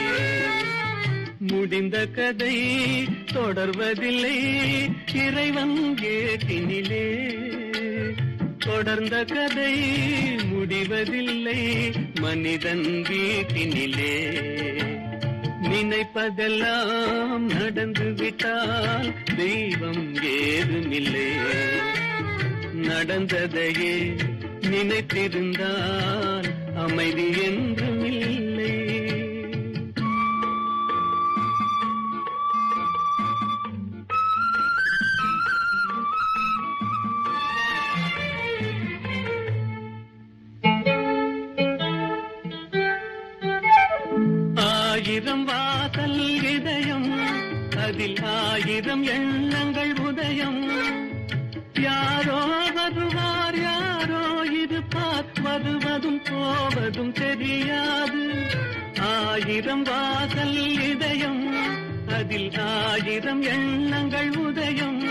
முடிந்த கதை தொடர்வதில்லை இறைவன் ஏட்டினிலே, தொடர்ந்த கதை முடிவதில்லை மனிதன் வீட்டினிலே. நினைப்பதெல்லாம் நடந்து விட்டால் தெய்வம் ஏதுமில்லை, நடந்ததையே நினைத்திருந்தால் அமைதி என்றுமில்லை. ஆயிரம் வாசல் இதயம், அதில் ஆயிரம் எண்ணங்கள் உதயம். யாரோ வருவார் யாரோ இருப்பார், வருவதும் போவதும் தெரியாது. ஆயிரம் வாசல் இதயம், அதில் ஆயிரம் எண்ணங்கள் உதயம்.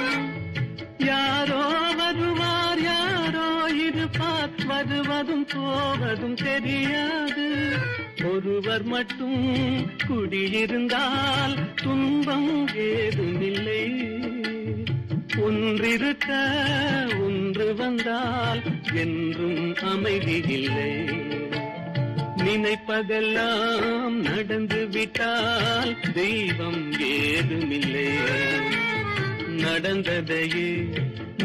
யாரோ வருவார் யாரோ இருப்பார், வருவதும் போவதும் தெரியாது. ஒருவர் மட்டும் குடியிருந்தால் துன்பம் ஏதுமில்லை. ஒன்றிருக்க ஒன்று வந்தால் என்றும் அமைதி இல்லை. நினைப்பதெல்லாம் நடந்து விட்டால் தெய்வம் ஏதுமில்லை. நடந்ததையே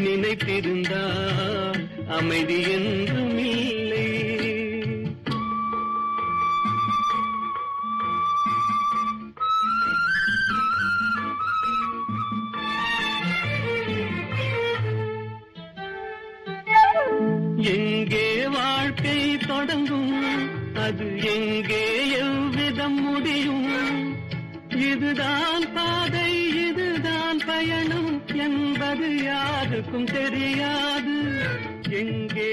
நினைத்திருந்தால் அமைதி என்றும் இல்லை. எங்கே வாழ்க்கை தொடங்கும், அது எங்கே எவ்விதம் முடியும்? இதுதான் பாதை, இதுதான் பயணம் என்பது யாருக்கும் தெரியாது. எங்கே